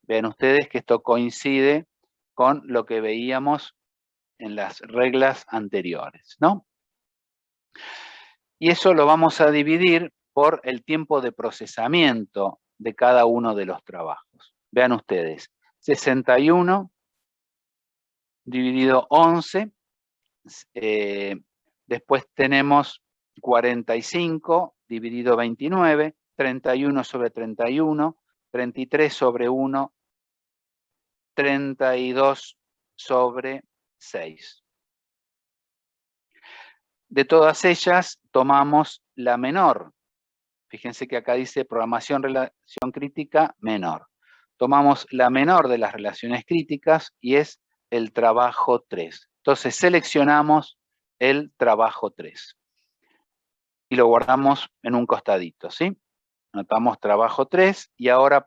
Vean ustedes que esto coincide con lo que veíamos en las reglas anteriores, ¿no? Y eso lo vamos a dividir por el tiempo de procesamiento de cada uno de los trabajos. Vean ustedes, 61 dividido 11, después tenemos 45 dividido 29, 31 sobre 31, 33 sobre 1, 32 sobre 6. De todas ellas tomamos la menor. Fíjense que acá dice programación relación crítica menor. Tomamos la menor de las relaciones críticas y es el trabajo 3. Entonces seleccionamos el trabajo 3 y lo guardamos en un costadito, ¿sí? Anotamos trabajo 3 y ahora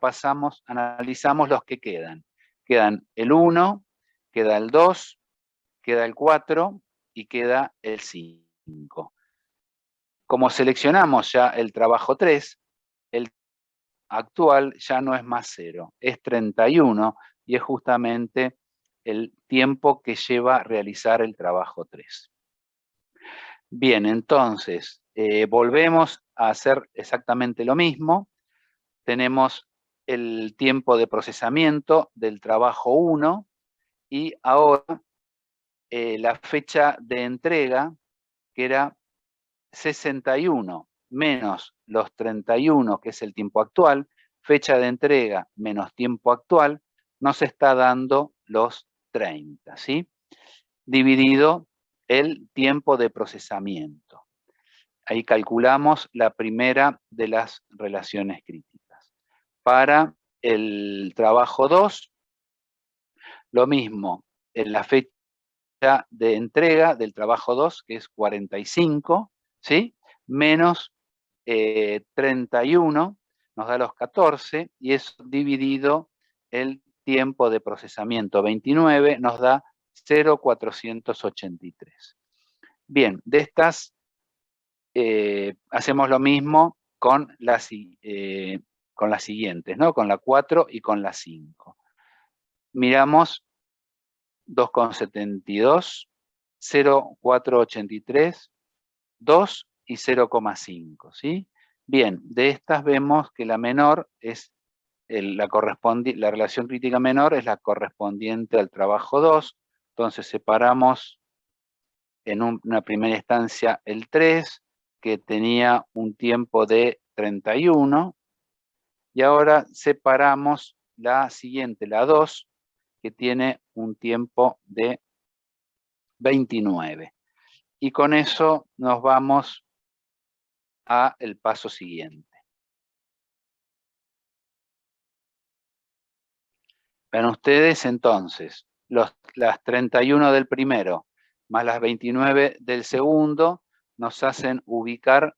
analizamos los que quedan. Quedan el 1, queda el 2, queda el 4 y queda el 5. Como seleccionamos ya el trabajo 3, el actual ya no es más 0, es 31 y es justamente el tiempo que lleva realizar el trabajo 3. Bien, entonces, volvemos a hacer exactamente lo mismo. Tenemos el tiempo de procesamiento del trabajo 1 y ahora la fecha de entrega, que era 61 menos los 31, que es el tiempo actual, fecha de entrega menos tiempo actual, nos está dando los 30, ¿sí? Dividido el tiempo de procesamiento. Ahí calculamos la primera de las relaciones críticas. Para el trabajo 2, lo mismo, en la fecha de entrega del trabajo 2, que es 45, ¿sí? Menos 31, nos da los 14, y eso dividido el tiempo de procesamiento 29, nos da 0,483. Bien, de estas hacemos lo mismo con las siguientes, ¿no? Con la 4 y con la 5. Miramos 2,72, 0,483, 2 y 0,5, ¿sí? Bien, de estas vemos que la menor es la relación crítica menor es la correspondiente al trabajo 2, entonces separamos en una primera instancia el 3, que tenía un tiempo de 31, y ahora separamos la siguiente, la 2, que tiene un tiempo de 29. Y con eso nos vamos al paso siguiente. Ven ustedes entonces, las 31 del primero más las 29 del segundo nos hacen ubicar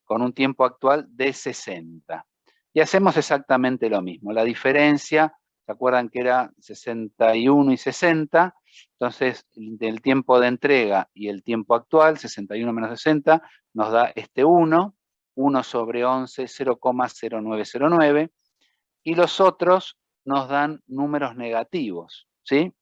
con un tiempo actual de 60. Y hacemos exactamente lo mismo. La diferencia, ¿se acuerdan que era 61 y 60? Entonces, del tiempo de entrega y el tiempo actual, 61 menos 60, nos da este 1 sobre 11, 0,0909, y los otros nos dan números negativos, ¿sí?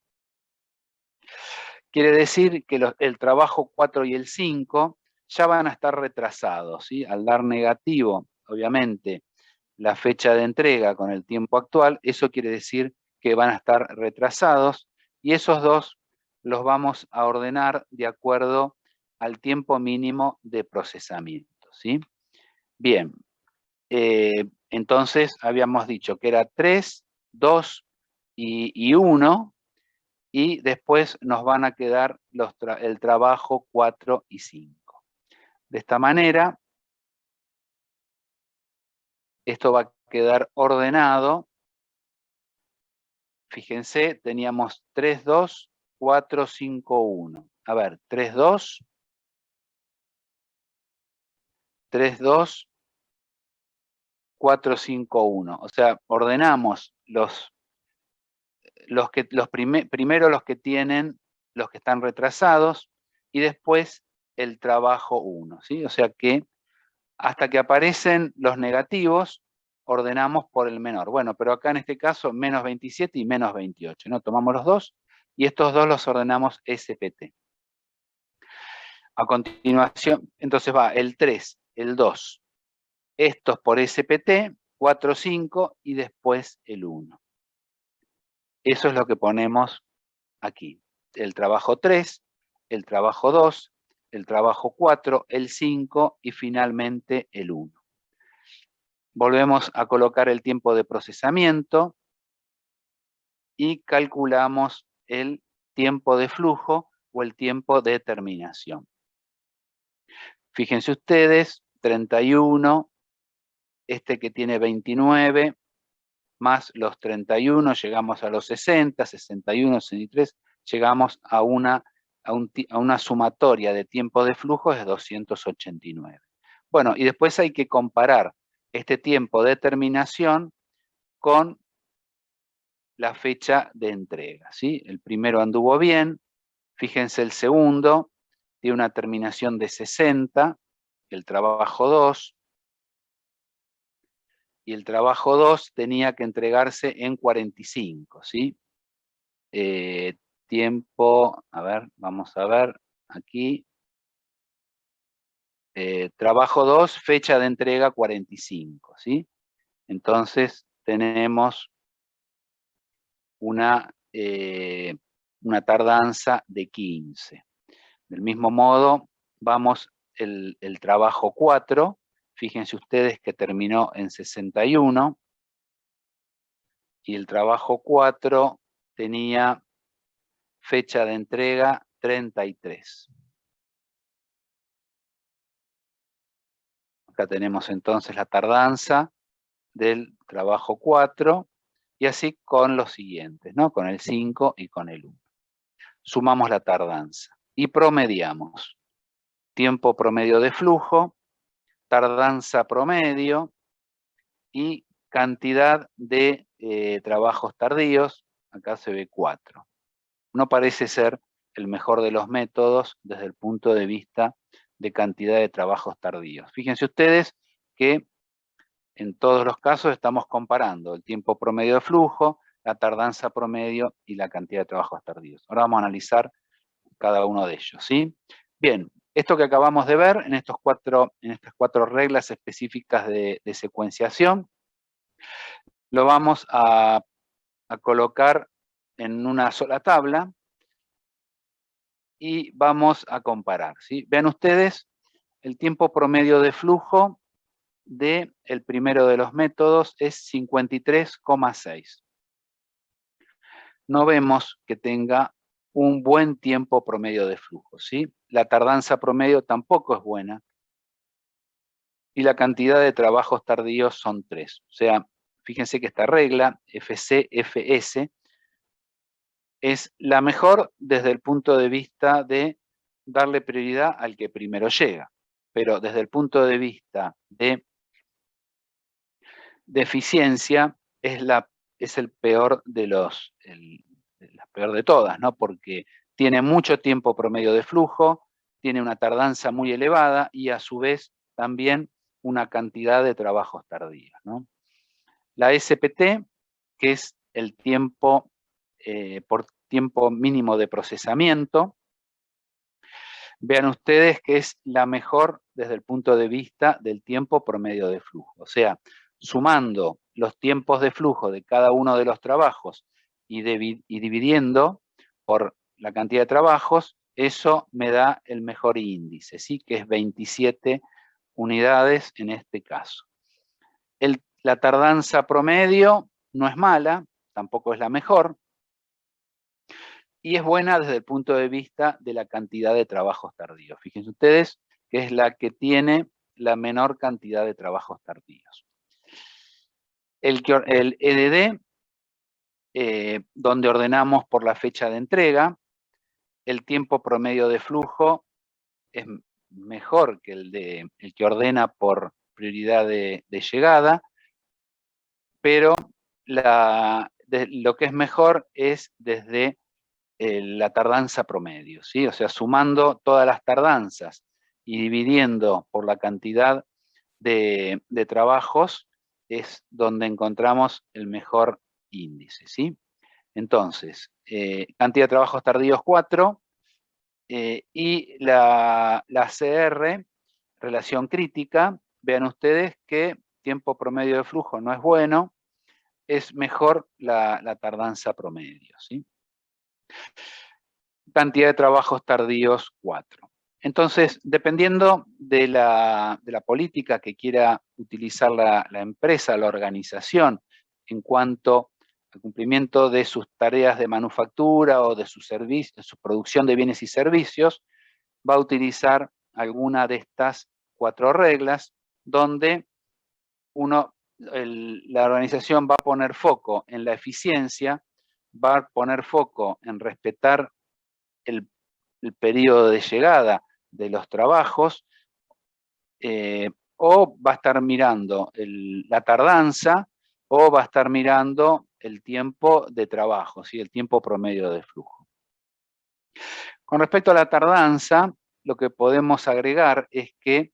Quiere decir que el trabajo 4 y el 5 ya van a estar retrasados, ¿sí? Al dar negativo, obviamente, la fecha de entrega con el tiempo actual, eso quiere decir que van a estar retrasados, y esos dos los vamos a ordenar de acuerdo al tiempo mínimo de procesamiento, ¿sí? Bien, entonces habíamos dicho que era 3, 2 y 1, y después nos van a quedar el trabajo 4 y 5. De esta manera, esto va a quedar ordenado. Fíjense, teníamos 3, 2, 4, 5, 1. A ver, 3, 2, 3, 2, 4, 5, 1. O sea, ordenamos primero los que tienen, los que están retrasados, y después el trabajo 1, ¿sí? O sea que hasta que aparecen los negativos, ordenamos por el menor. Bueno, pero acá en este caso, menos 27 y menos 28, ¿no? Tomamos los dos, y estos dos los ordenamos SPT. A continuación, entonces va el 3, el 2, estos por SPT, 4, 5, y después el 1. Eso es lo que ponemos aquí. El trabajo 3, el trabajo 2, el trabajo 4, el 5 y finalmente el 1. Volvemos a colocar el tiempo de procesamiento y calculamos el tiempo de flujo o el tiempo de terminación. Fíjense ustedes, 31, este que tiene 29, más los 31, llegamos a los 60, 61, 63, llegamos a una sumatoria de tiempo de flujo de 289. Bueno, y después hay que comparar este tiempo de terminación con la fecha de entrega, ¿sí? El primero anduvo bien, fíjense el segundo, tiene una terminación de 60, el trabajo 2, y el trabajo 2 tenía que entregarse en 45, ¿sí? Tiempo, a ver, vamos a ver, aquí. Trabajo 2, fecha de entrega 45, ¿sí? Entonces tenemos una una tardanza de 15. Del mismo modo, vamos el trabajo 4, fíjense ustedes que terminó en 61, y el trabajo 4 tenía fecha de entrega 33. Acá tenemos entonces la tardanza del trabajo 4, y así con los siguientes, ¿no? Con el 5 y con el 1. Sumamos la tardanza y promediamos. Tiempo promedio de flujo, tardanza promedio y cantidad de trabajos tardíos. Acá se ve 4. No parece ser el mejor de los métodos desde el punto de vista de cantidad de trabajos tardíos. Fíjense ustedes que en todos los casos estamos comparando el tiempo promedio de flujo, la tardanza promedio y la cantidad de trabajos tardíos. Ahora vamos a analizar cada uno de ellos, ¿sí? Bien, esto que acabamos de ver en estas cuatro reglas específicas de secuenciación, lo vamos a colocar en una sola tabla y vamos a comparar, ¿sí? Vean ustedes el tiempo promedio de flujo del primero de los métodos es 53,6. No vemos que tenga un buen tiempo promedio de flujo, ¿sí? La tardanza promedio tampoco es buena. Y la cantidad de trabajos tardíos son 3. O sea, fíjense que esta regla, FC-FS, es la mejor desde el punto de vista de darle prioridad al que primero llega. Pero desde el punto de vista de eficiencia, es el peor de la peor de todas, ¿no? Porque tiene mucho tiempo promedio de flujo, tiene una tardanza muy elevada y a su vez también una cantidad de trabajos tardíos, ¿no? La SPT, que es el tiempo por tiempo mínimo de procesamiento, vean ustedes que es la mejor desde el punto de vista del tiempo promedio de flujo. O sea, sumando los tiempos de flujo de cada uno de los trabajos y dividiendo por la cantidad de trabajos, eso me da el mejor índice, ¿sí? Que es 27 unidades en este caso. La tardanza promedio no es mala, tampoco es la mejor, y es buena desde el punto de vista de la cantidad de trabajos tardíos. Fíjense ustedes que es la que tiene la menor cantidad de trabajos tardíos. El EDD, donde ordenamos por la fecha de entrega, el tiempo promedio de flujo es mejor que el que ordena por prioridad de llegada, pero lo que es mejor es desde la tardanza promedio, ¿sí? O sea, sumando todas las tardanzas y dividiendo por la cantidad de trabajos es donde encontramos el mejor índice, ¿sí? Entonces, cantidad de trabajos tardíos 4, y la CR, relación crítica, vean ustedes que tiempo promedio de flujo no es bueno, es mejor la tardanza promedio, ¿sí? Cantidad de trabajos tardíos 4. Entonces, dependiendo de la política que quiera utilizar la empresa, la organización, en cuanto al cumplimiento de sus tareas de manufactura o de su producción de bienes y servicios, va a utilizar alguna de estas 4 reglas, donde la organización va a poner foco en la eficiencia, va a poner foco en respetar el periodo de llegada de los trabajos, o va a estar mirando la tardanza, o va a estar mirando el tiempo de trabajo, ¿sí? El tiempo promedio de flujo. Con respecto a la tardanza, lo que podemos agregar es que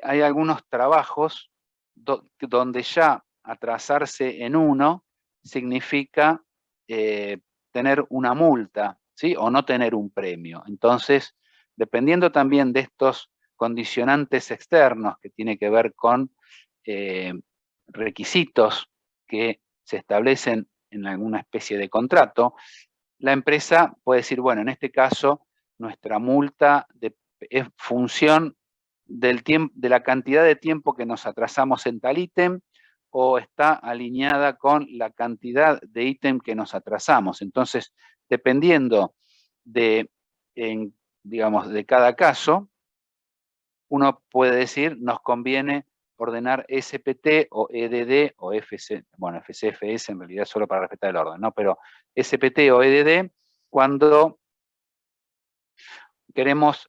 hay algunos trabajos donde ya atrasarse en uno significa tener una multa, ¿sí? O no tener un premio. Entonces, dependiendo también de estos condicionantes externos que tiene que ver con requisitos que se establecen en alguna especie de contrato, la empresa puede decir, bueno, en este caso, nuestra multa es función del tiempo, de la cantidad de tiempo que nos atrasamos en tal ítem, o está alineada con la cantidad de ítem que nos atrasamos. Entonces, dependiendo de, digamos, de cada caso, uno puede decir, nos conviene ordenar SPT o EDD o FC, bueno, FCFS en realidad solo para respetar el orden, ¿no? Pero SPT o EDD cuando queremos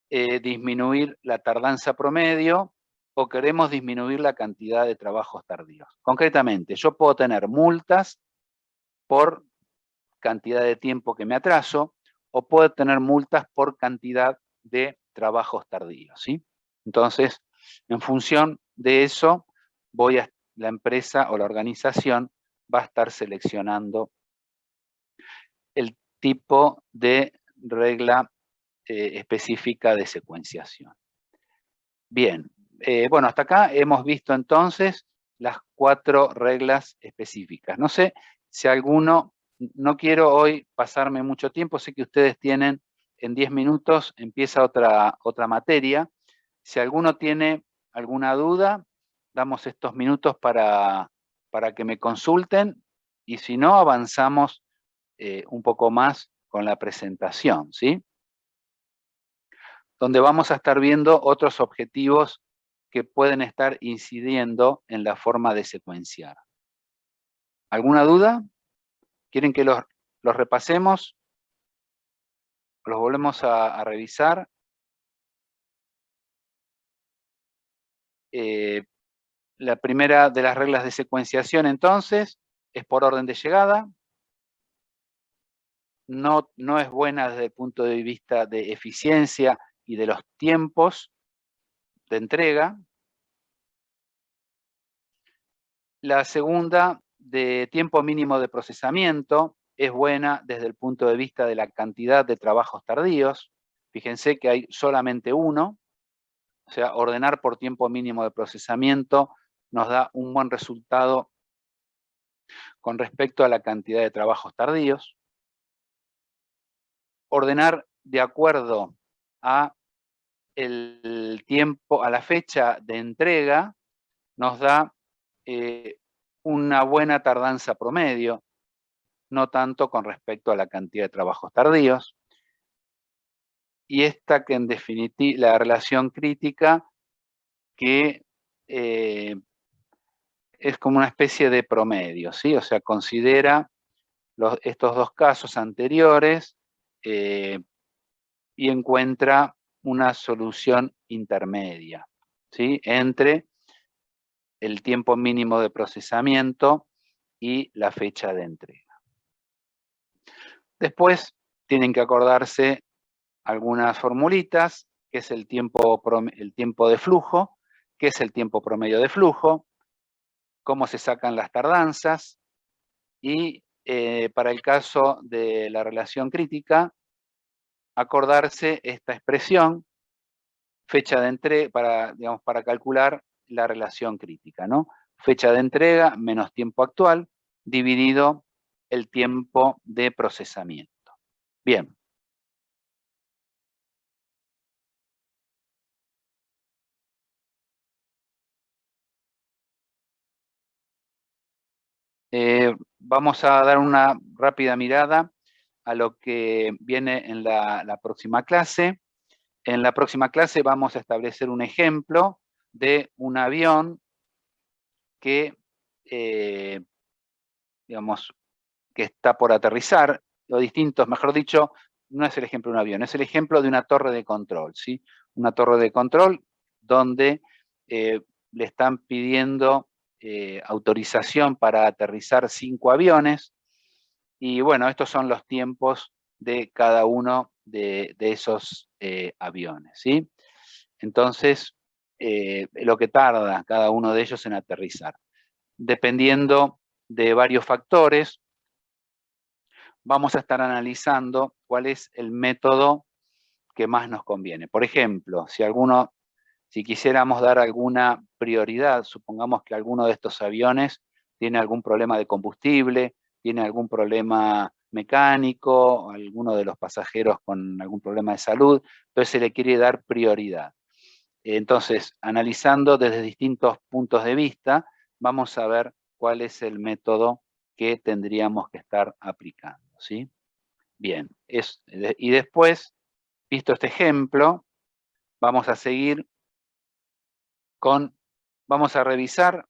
disminuir la tardanza promedio o queremos disminuir la cantidad de trabajos tardíos. Concretamente, yo puedo tener multas por cantidad de tiempo que me atraso o puedo tener multas por cantidad de trabajos tardíos, ¿sí? Entonces, en función de eso, la empresa o la organización va a estar seleccionando el tipo de regla específica de secuenciación. Bien, bueno, hasta acá hemos visto entonces las 4 reglas específicas. No sé si alguno, no quiero hoy pasarme mucho tiempo, sé que ustedes tienen en 10 minutos, empieza otra materia. Si alguno tiene alguna duda, damos estos minutos para que me consulten y si no, avanzamos un poco más con la presentación, ¿sí? Donde vamos a estar viendo otros objetivos que pueden estar incidiendo en la forma de secuenciar. ¿Alguna duda? ¿Quieren que los repasemos? ¿Los volvemos a revisar? La primera de las reglas de secuenciación, entonces, es por orden de llegada. No es buena desde el punto de vista de eficiencia y de los tiempos de entrega. La segunda, de tiempo mínimo de procesamiento, es buena desde el punto de vista de la cantidad de trabajos tardíos. Fíjense que hay solamente uno, o sea, ordenar por tiempo mínimo de procesamiento nos da un buen resultado con respecto a la cantidad de trabajos tardíos. Ordenar de acuerdo a el tiempo, a la fecha de entrega, nos da una buena tardanza promedio, no tanto con respecto a la cantidad de trabajos tardíos. Y esta que en definitiva, la relación crítica, que es como una especie de promedio, ¿sí? O sea, considera estos dos casos anteriores y encuentra una solución intermedia, ¿sí? Entre el tiempo mínimo de procesamiento y la fecha de entrega. Después tienen que acordarse algunas formulitas, que es el tiempo de flujo, que es el tiempo promedio de flujo, cómo se sacan las tardanzas, y para el caso de la relación crítica, acordarse esta expresión, fecha de entrega, para calcular la relación crítica, ¿no? Fecha de entrega menos tiempo actual, dividido el tiempo de procesamiento. Bien. Vamos a dar una rápida mirada a lo que viene en la próxima clase. En la próxima clase vamos a establecer un ejemplo de un avión que, digamos, que está por aterrizar, o distintos, mejor dicho, no es el ejemplo de un avión, es el ejemplo de una torre de control, ¿sí? Una torre de control donde le están pidiendo autorización para aterrizar 5 aviones, y bueno, estos son los tiempos de cada uno de esos aviones, ¿sí? Entonces, lo que tarda cada uno de ellos en aterrizar. Dependiendo de varios factores, vamos a estar analizando cuál es el método que más nos conviene. Por ejemplo, si quisiéramos dar alguna prioridad, supongamos que alguno de estos aviones tiene algún problema de combustible, tiene algún problema mecánico, alguno de los pasajeros con algún problema de salud, entonces se le quiere dar prioridad. Entonces, analizando desde distintos puntos de vista, vamos a ver cuál es el método que tendríamos que estar aplicando, ¿sí? Bien, y después, visto este ejemplo, vamos a seguir vamos a revisar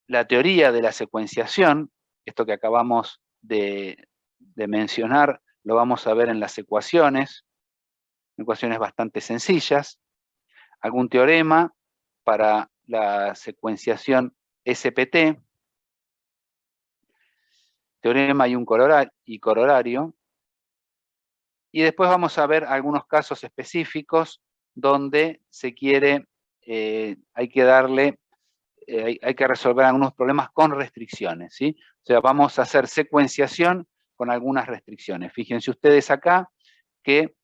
la teoría de la secuenciación. Esto que acabamos de mencionar, lo vamos a ver en las ecuaciones bastante sencillas. Algún teorema para la secuenciación SPT, teorema y un corolario. Y después vamos a ver algunos casos específicos donde se quiere, hay que resolver algunos problemas con restricciones, ¿sí? O sea, vamos a hacer secuenciación con algunas restricciones. Fíjense ustedes acá que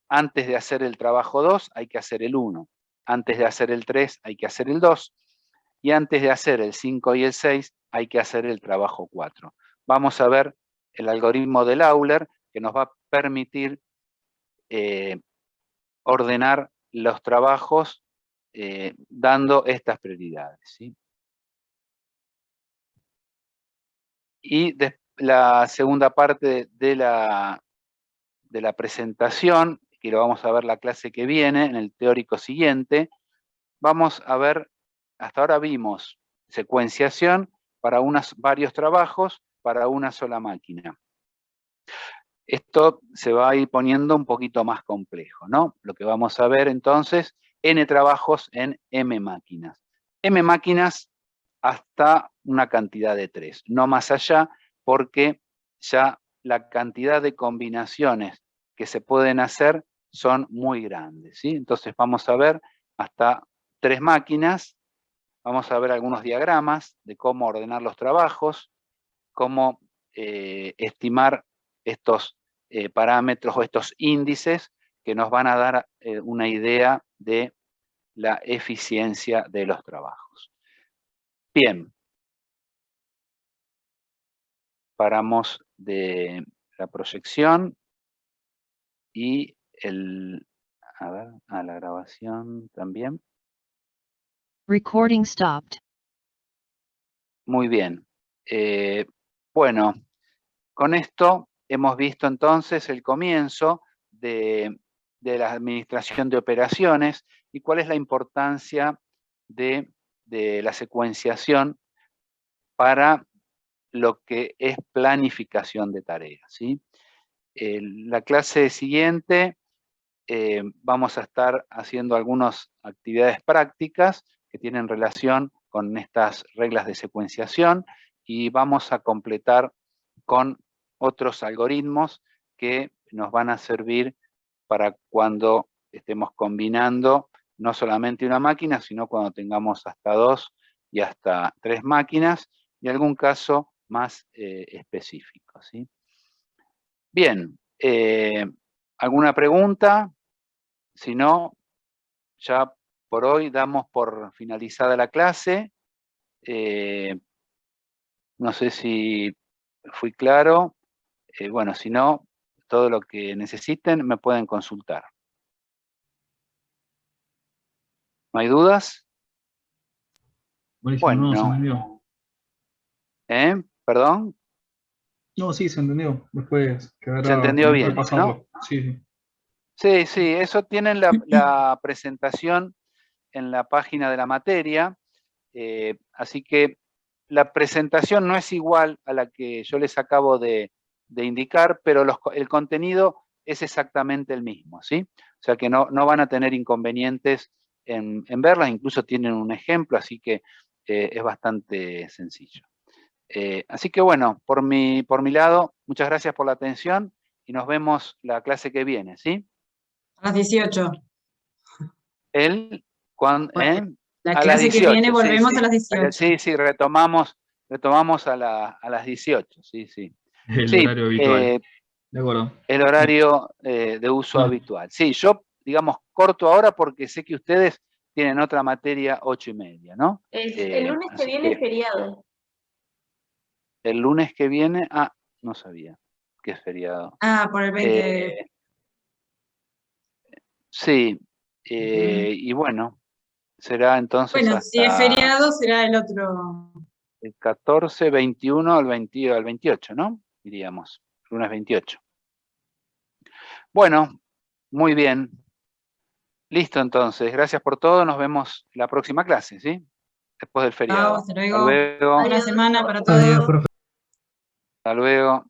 antes de hacer el trabajo 2 hay que hacer el 1, antes de hacer el 3 hay que hacer el 2, y antes de hacer el 5 y el 6 hay que hacer el trabajo 4. Vamos a ver el algoritmo de Euler que nos va a permitir ordenar los trabajos dando estas prioridades, ¿sí? Y la segunda parte de la presentación, que lo vamos a ver la clase que viene, en el teórico siguiente, vamos a ver, hasta ahora vimos secuenciación para varios trabajos para una sola máquina. Esto se va a ir poniendo un poquito más complejo, ¿no? Lo que vamos a ver entonces, n trabajos en m máquinas. M máquinas hasta una cantidad de 3, no más allá, porque ya la cantidad de combinaciones que se pueden hacer son muy grandes, ¿sí? Entonces vamos a ver hasta 3 máquinas, vamos a ver algunos diagramas de cómo ordenar los trabajos, cómo estimar estos parámetros o estos índices que nos van a dar una idea de la eficiencia de los trabajos. Bien. Paramos de la proyección y la grabación también. Recording stopped. Muy bien. Bueno, con esto hemos visto entonces el comienzo de la administración de operaciones y cuál es la importancia de la secuenciación para lo que es planificación de tareas, ¿sí? La clase siguiente vamos a estar haciendo algunas actividades prácticas que tienen relación con estas reglas de secuenciación y vamos a completar con otros algoritmos que nos van a servir para cuando estemos combinando no solamente una máquina, sino cuando tengamos hasta 2 y hasta 3 máquinas, y algún caso más específico, ¿sí? Bien, ¿alguna pregunta? Si no, ya por hoy damos por finalizada la clase. No sé si fui claro. Bueno, si no, todo lo que necesiten me pueden consultar. ¿No hay dudas? Buenísimo, Bueno, no, se entendió. ¿Perdón? No, sí, se entendió. Después Se quedará entendió como bien, ¿no? repasarlo. Sí, sí. Sí, sí, eso tienen la presentación en la página de la materia, así que la presentación no es igual a la que yo les acabo de indicar, pero el contenido es exactamente el mismo, ¿sí? O sea que no van a tener inconvenientes en verlas, incluso tienen un ejemplo, así que es bastante sencillo. Así que bueno, por mi lado, muchas gracias por la atención y nos vemos la clase que viene, ¿sí? A las 18. Bueno, La a las clase que 18, viene volvemos sí. a las 18. Sí, retomamos a las 18, sí. El Sí, horario habitual. De acuerdo. el horario de uso Bueno. habitual. Sí, yo, digamos, corto ahora porque sé que ustedes tienen otra materia 8:30, ¿no? El lunes que Así viene es feriado. el lunes que viene, no sabía que es feriado. Por el 20. Sí, y bueno, será entonces Bueno, hasta si es feriado, será el otro. el 14, 21 al 28, ¿no? Diríamos, lunes 28. Bueno, muy bien. Listo entonces, gracias por todo, nos vemos la próxima clase, ¿sí? Después del feriado. Chao, hasta luego. Hasta luego. Buena semana para Adiós, todos. profe. Hasta luego.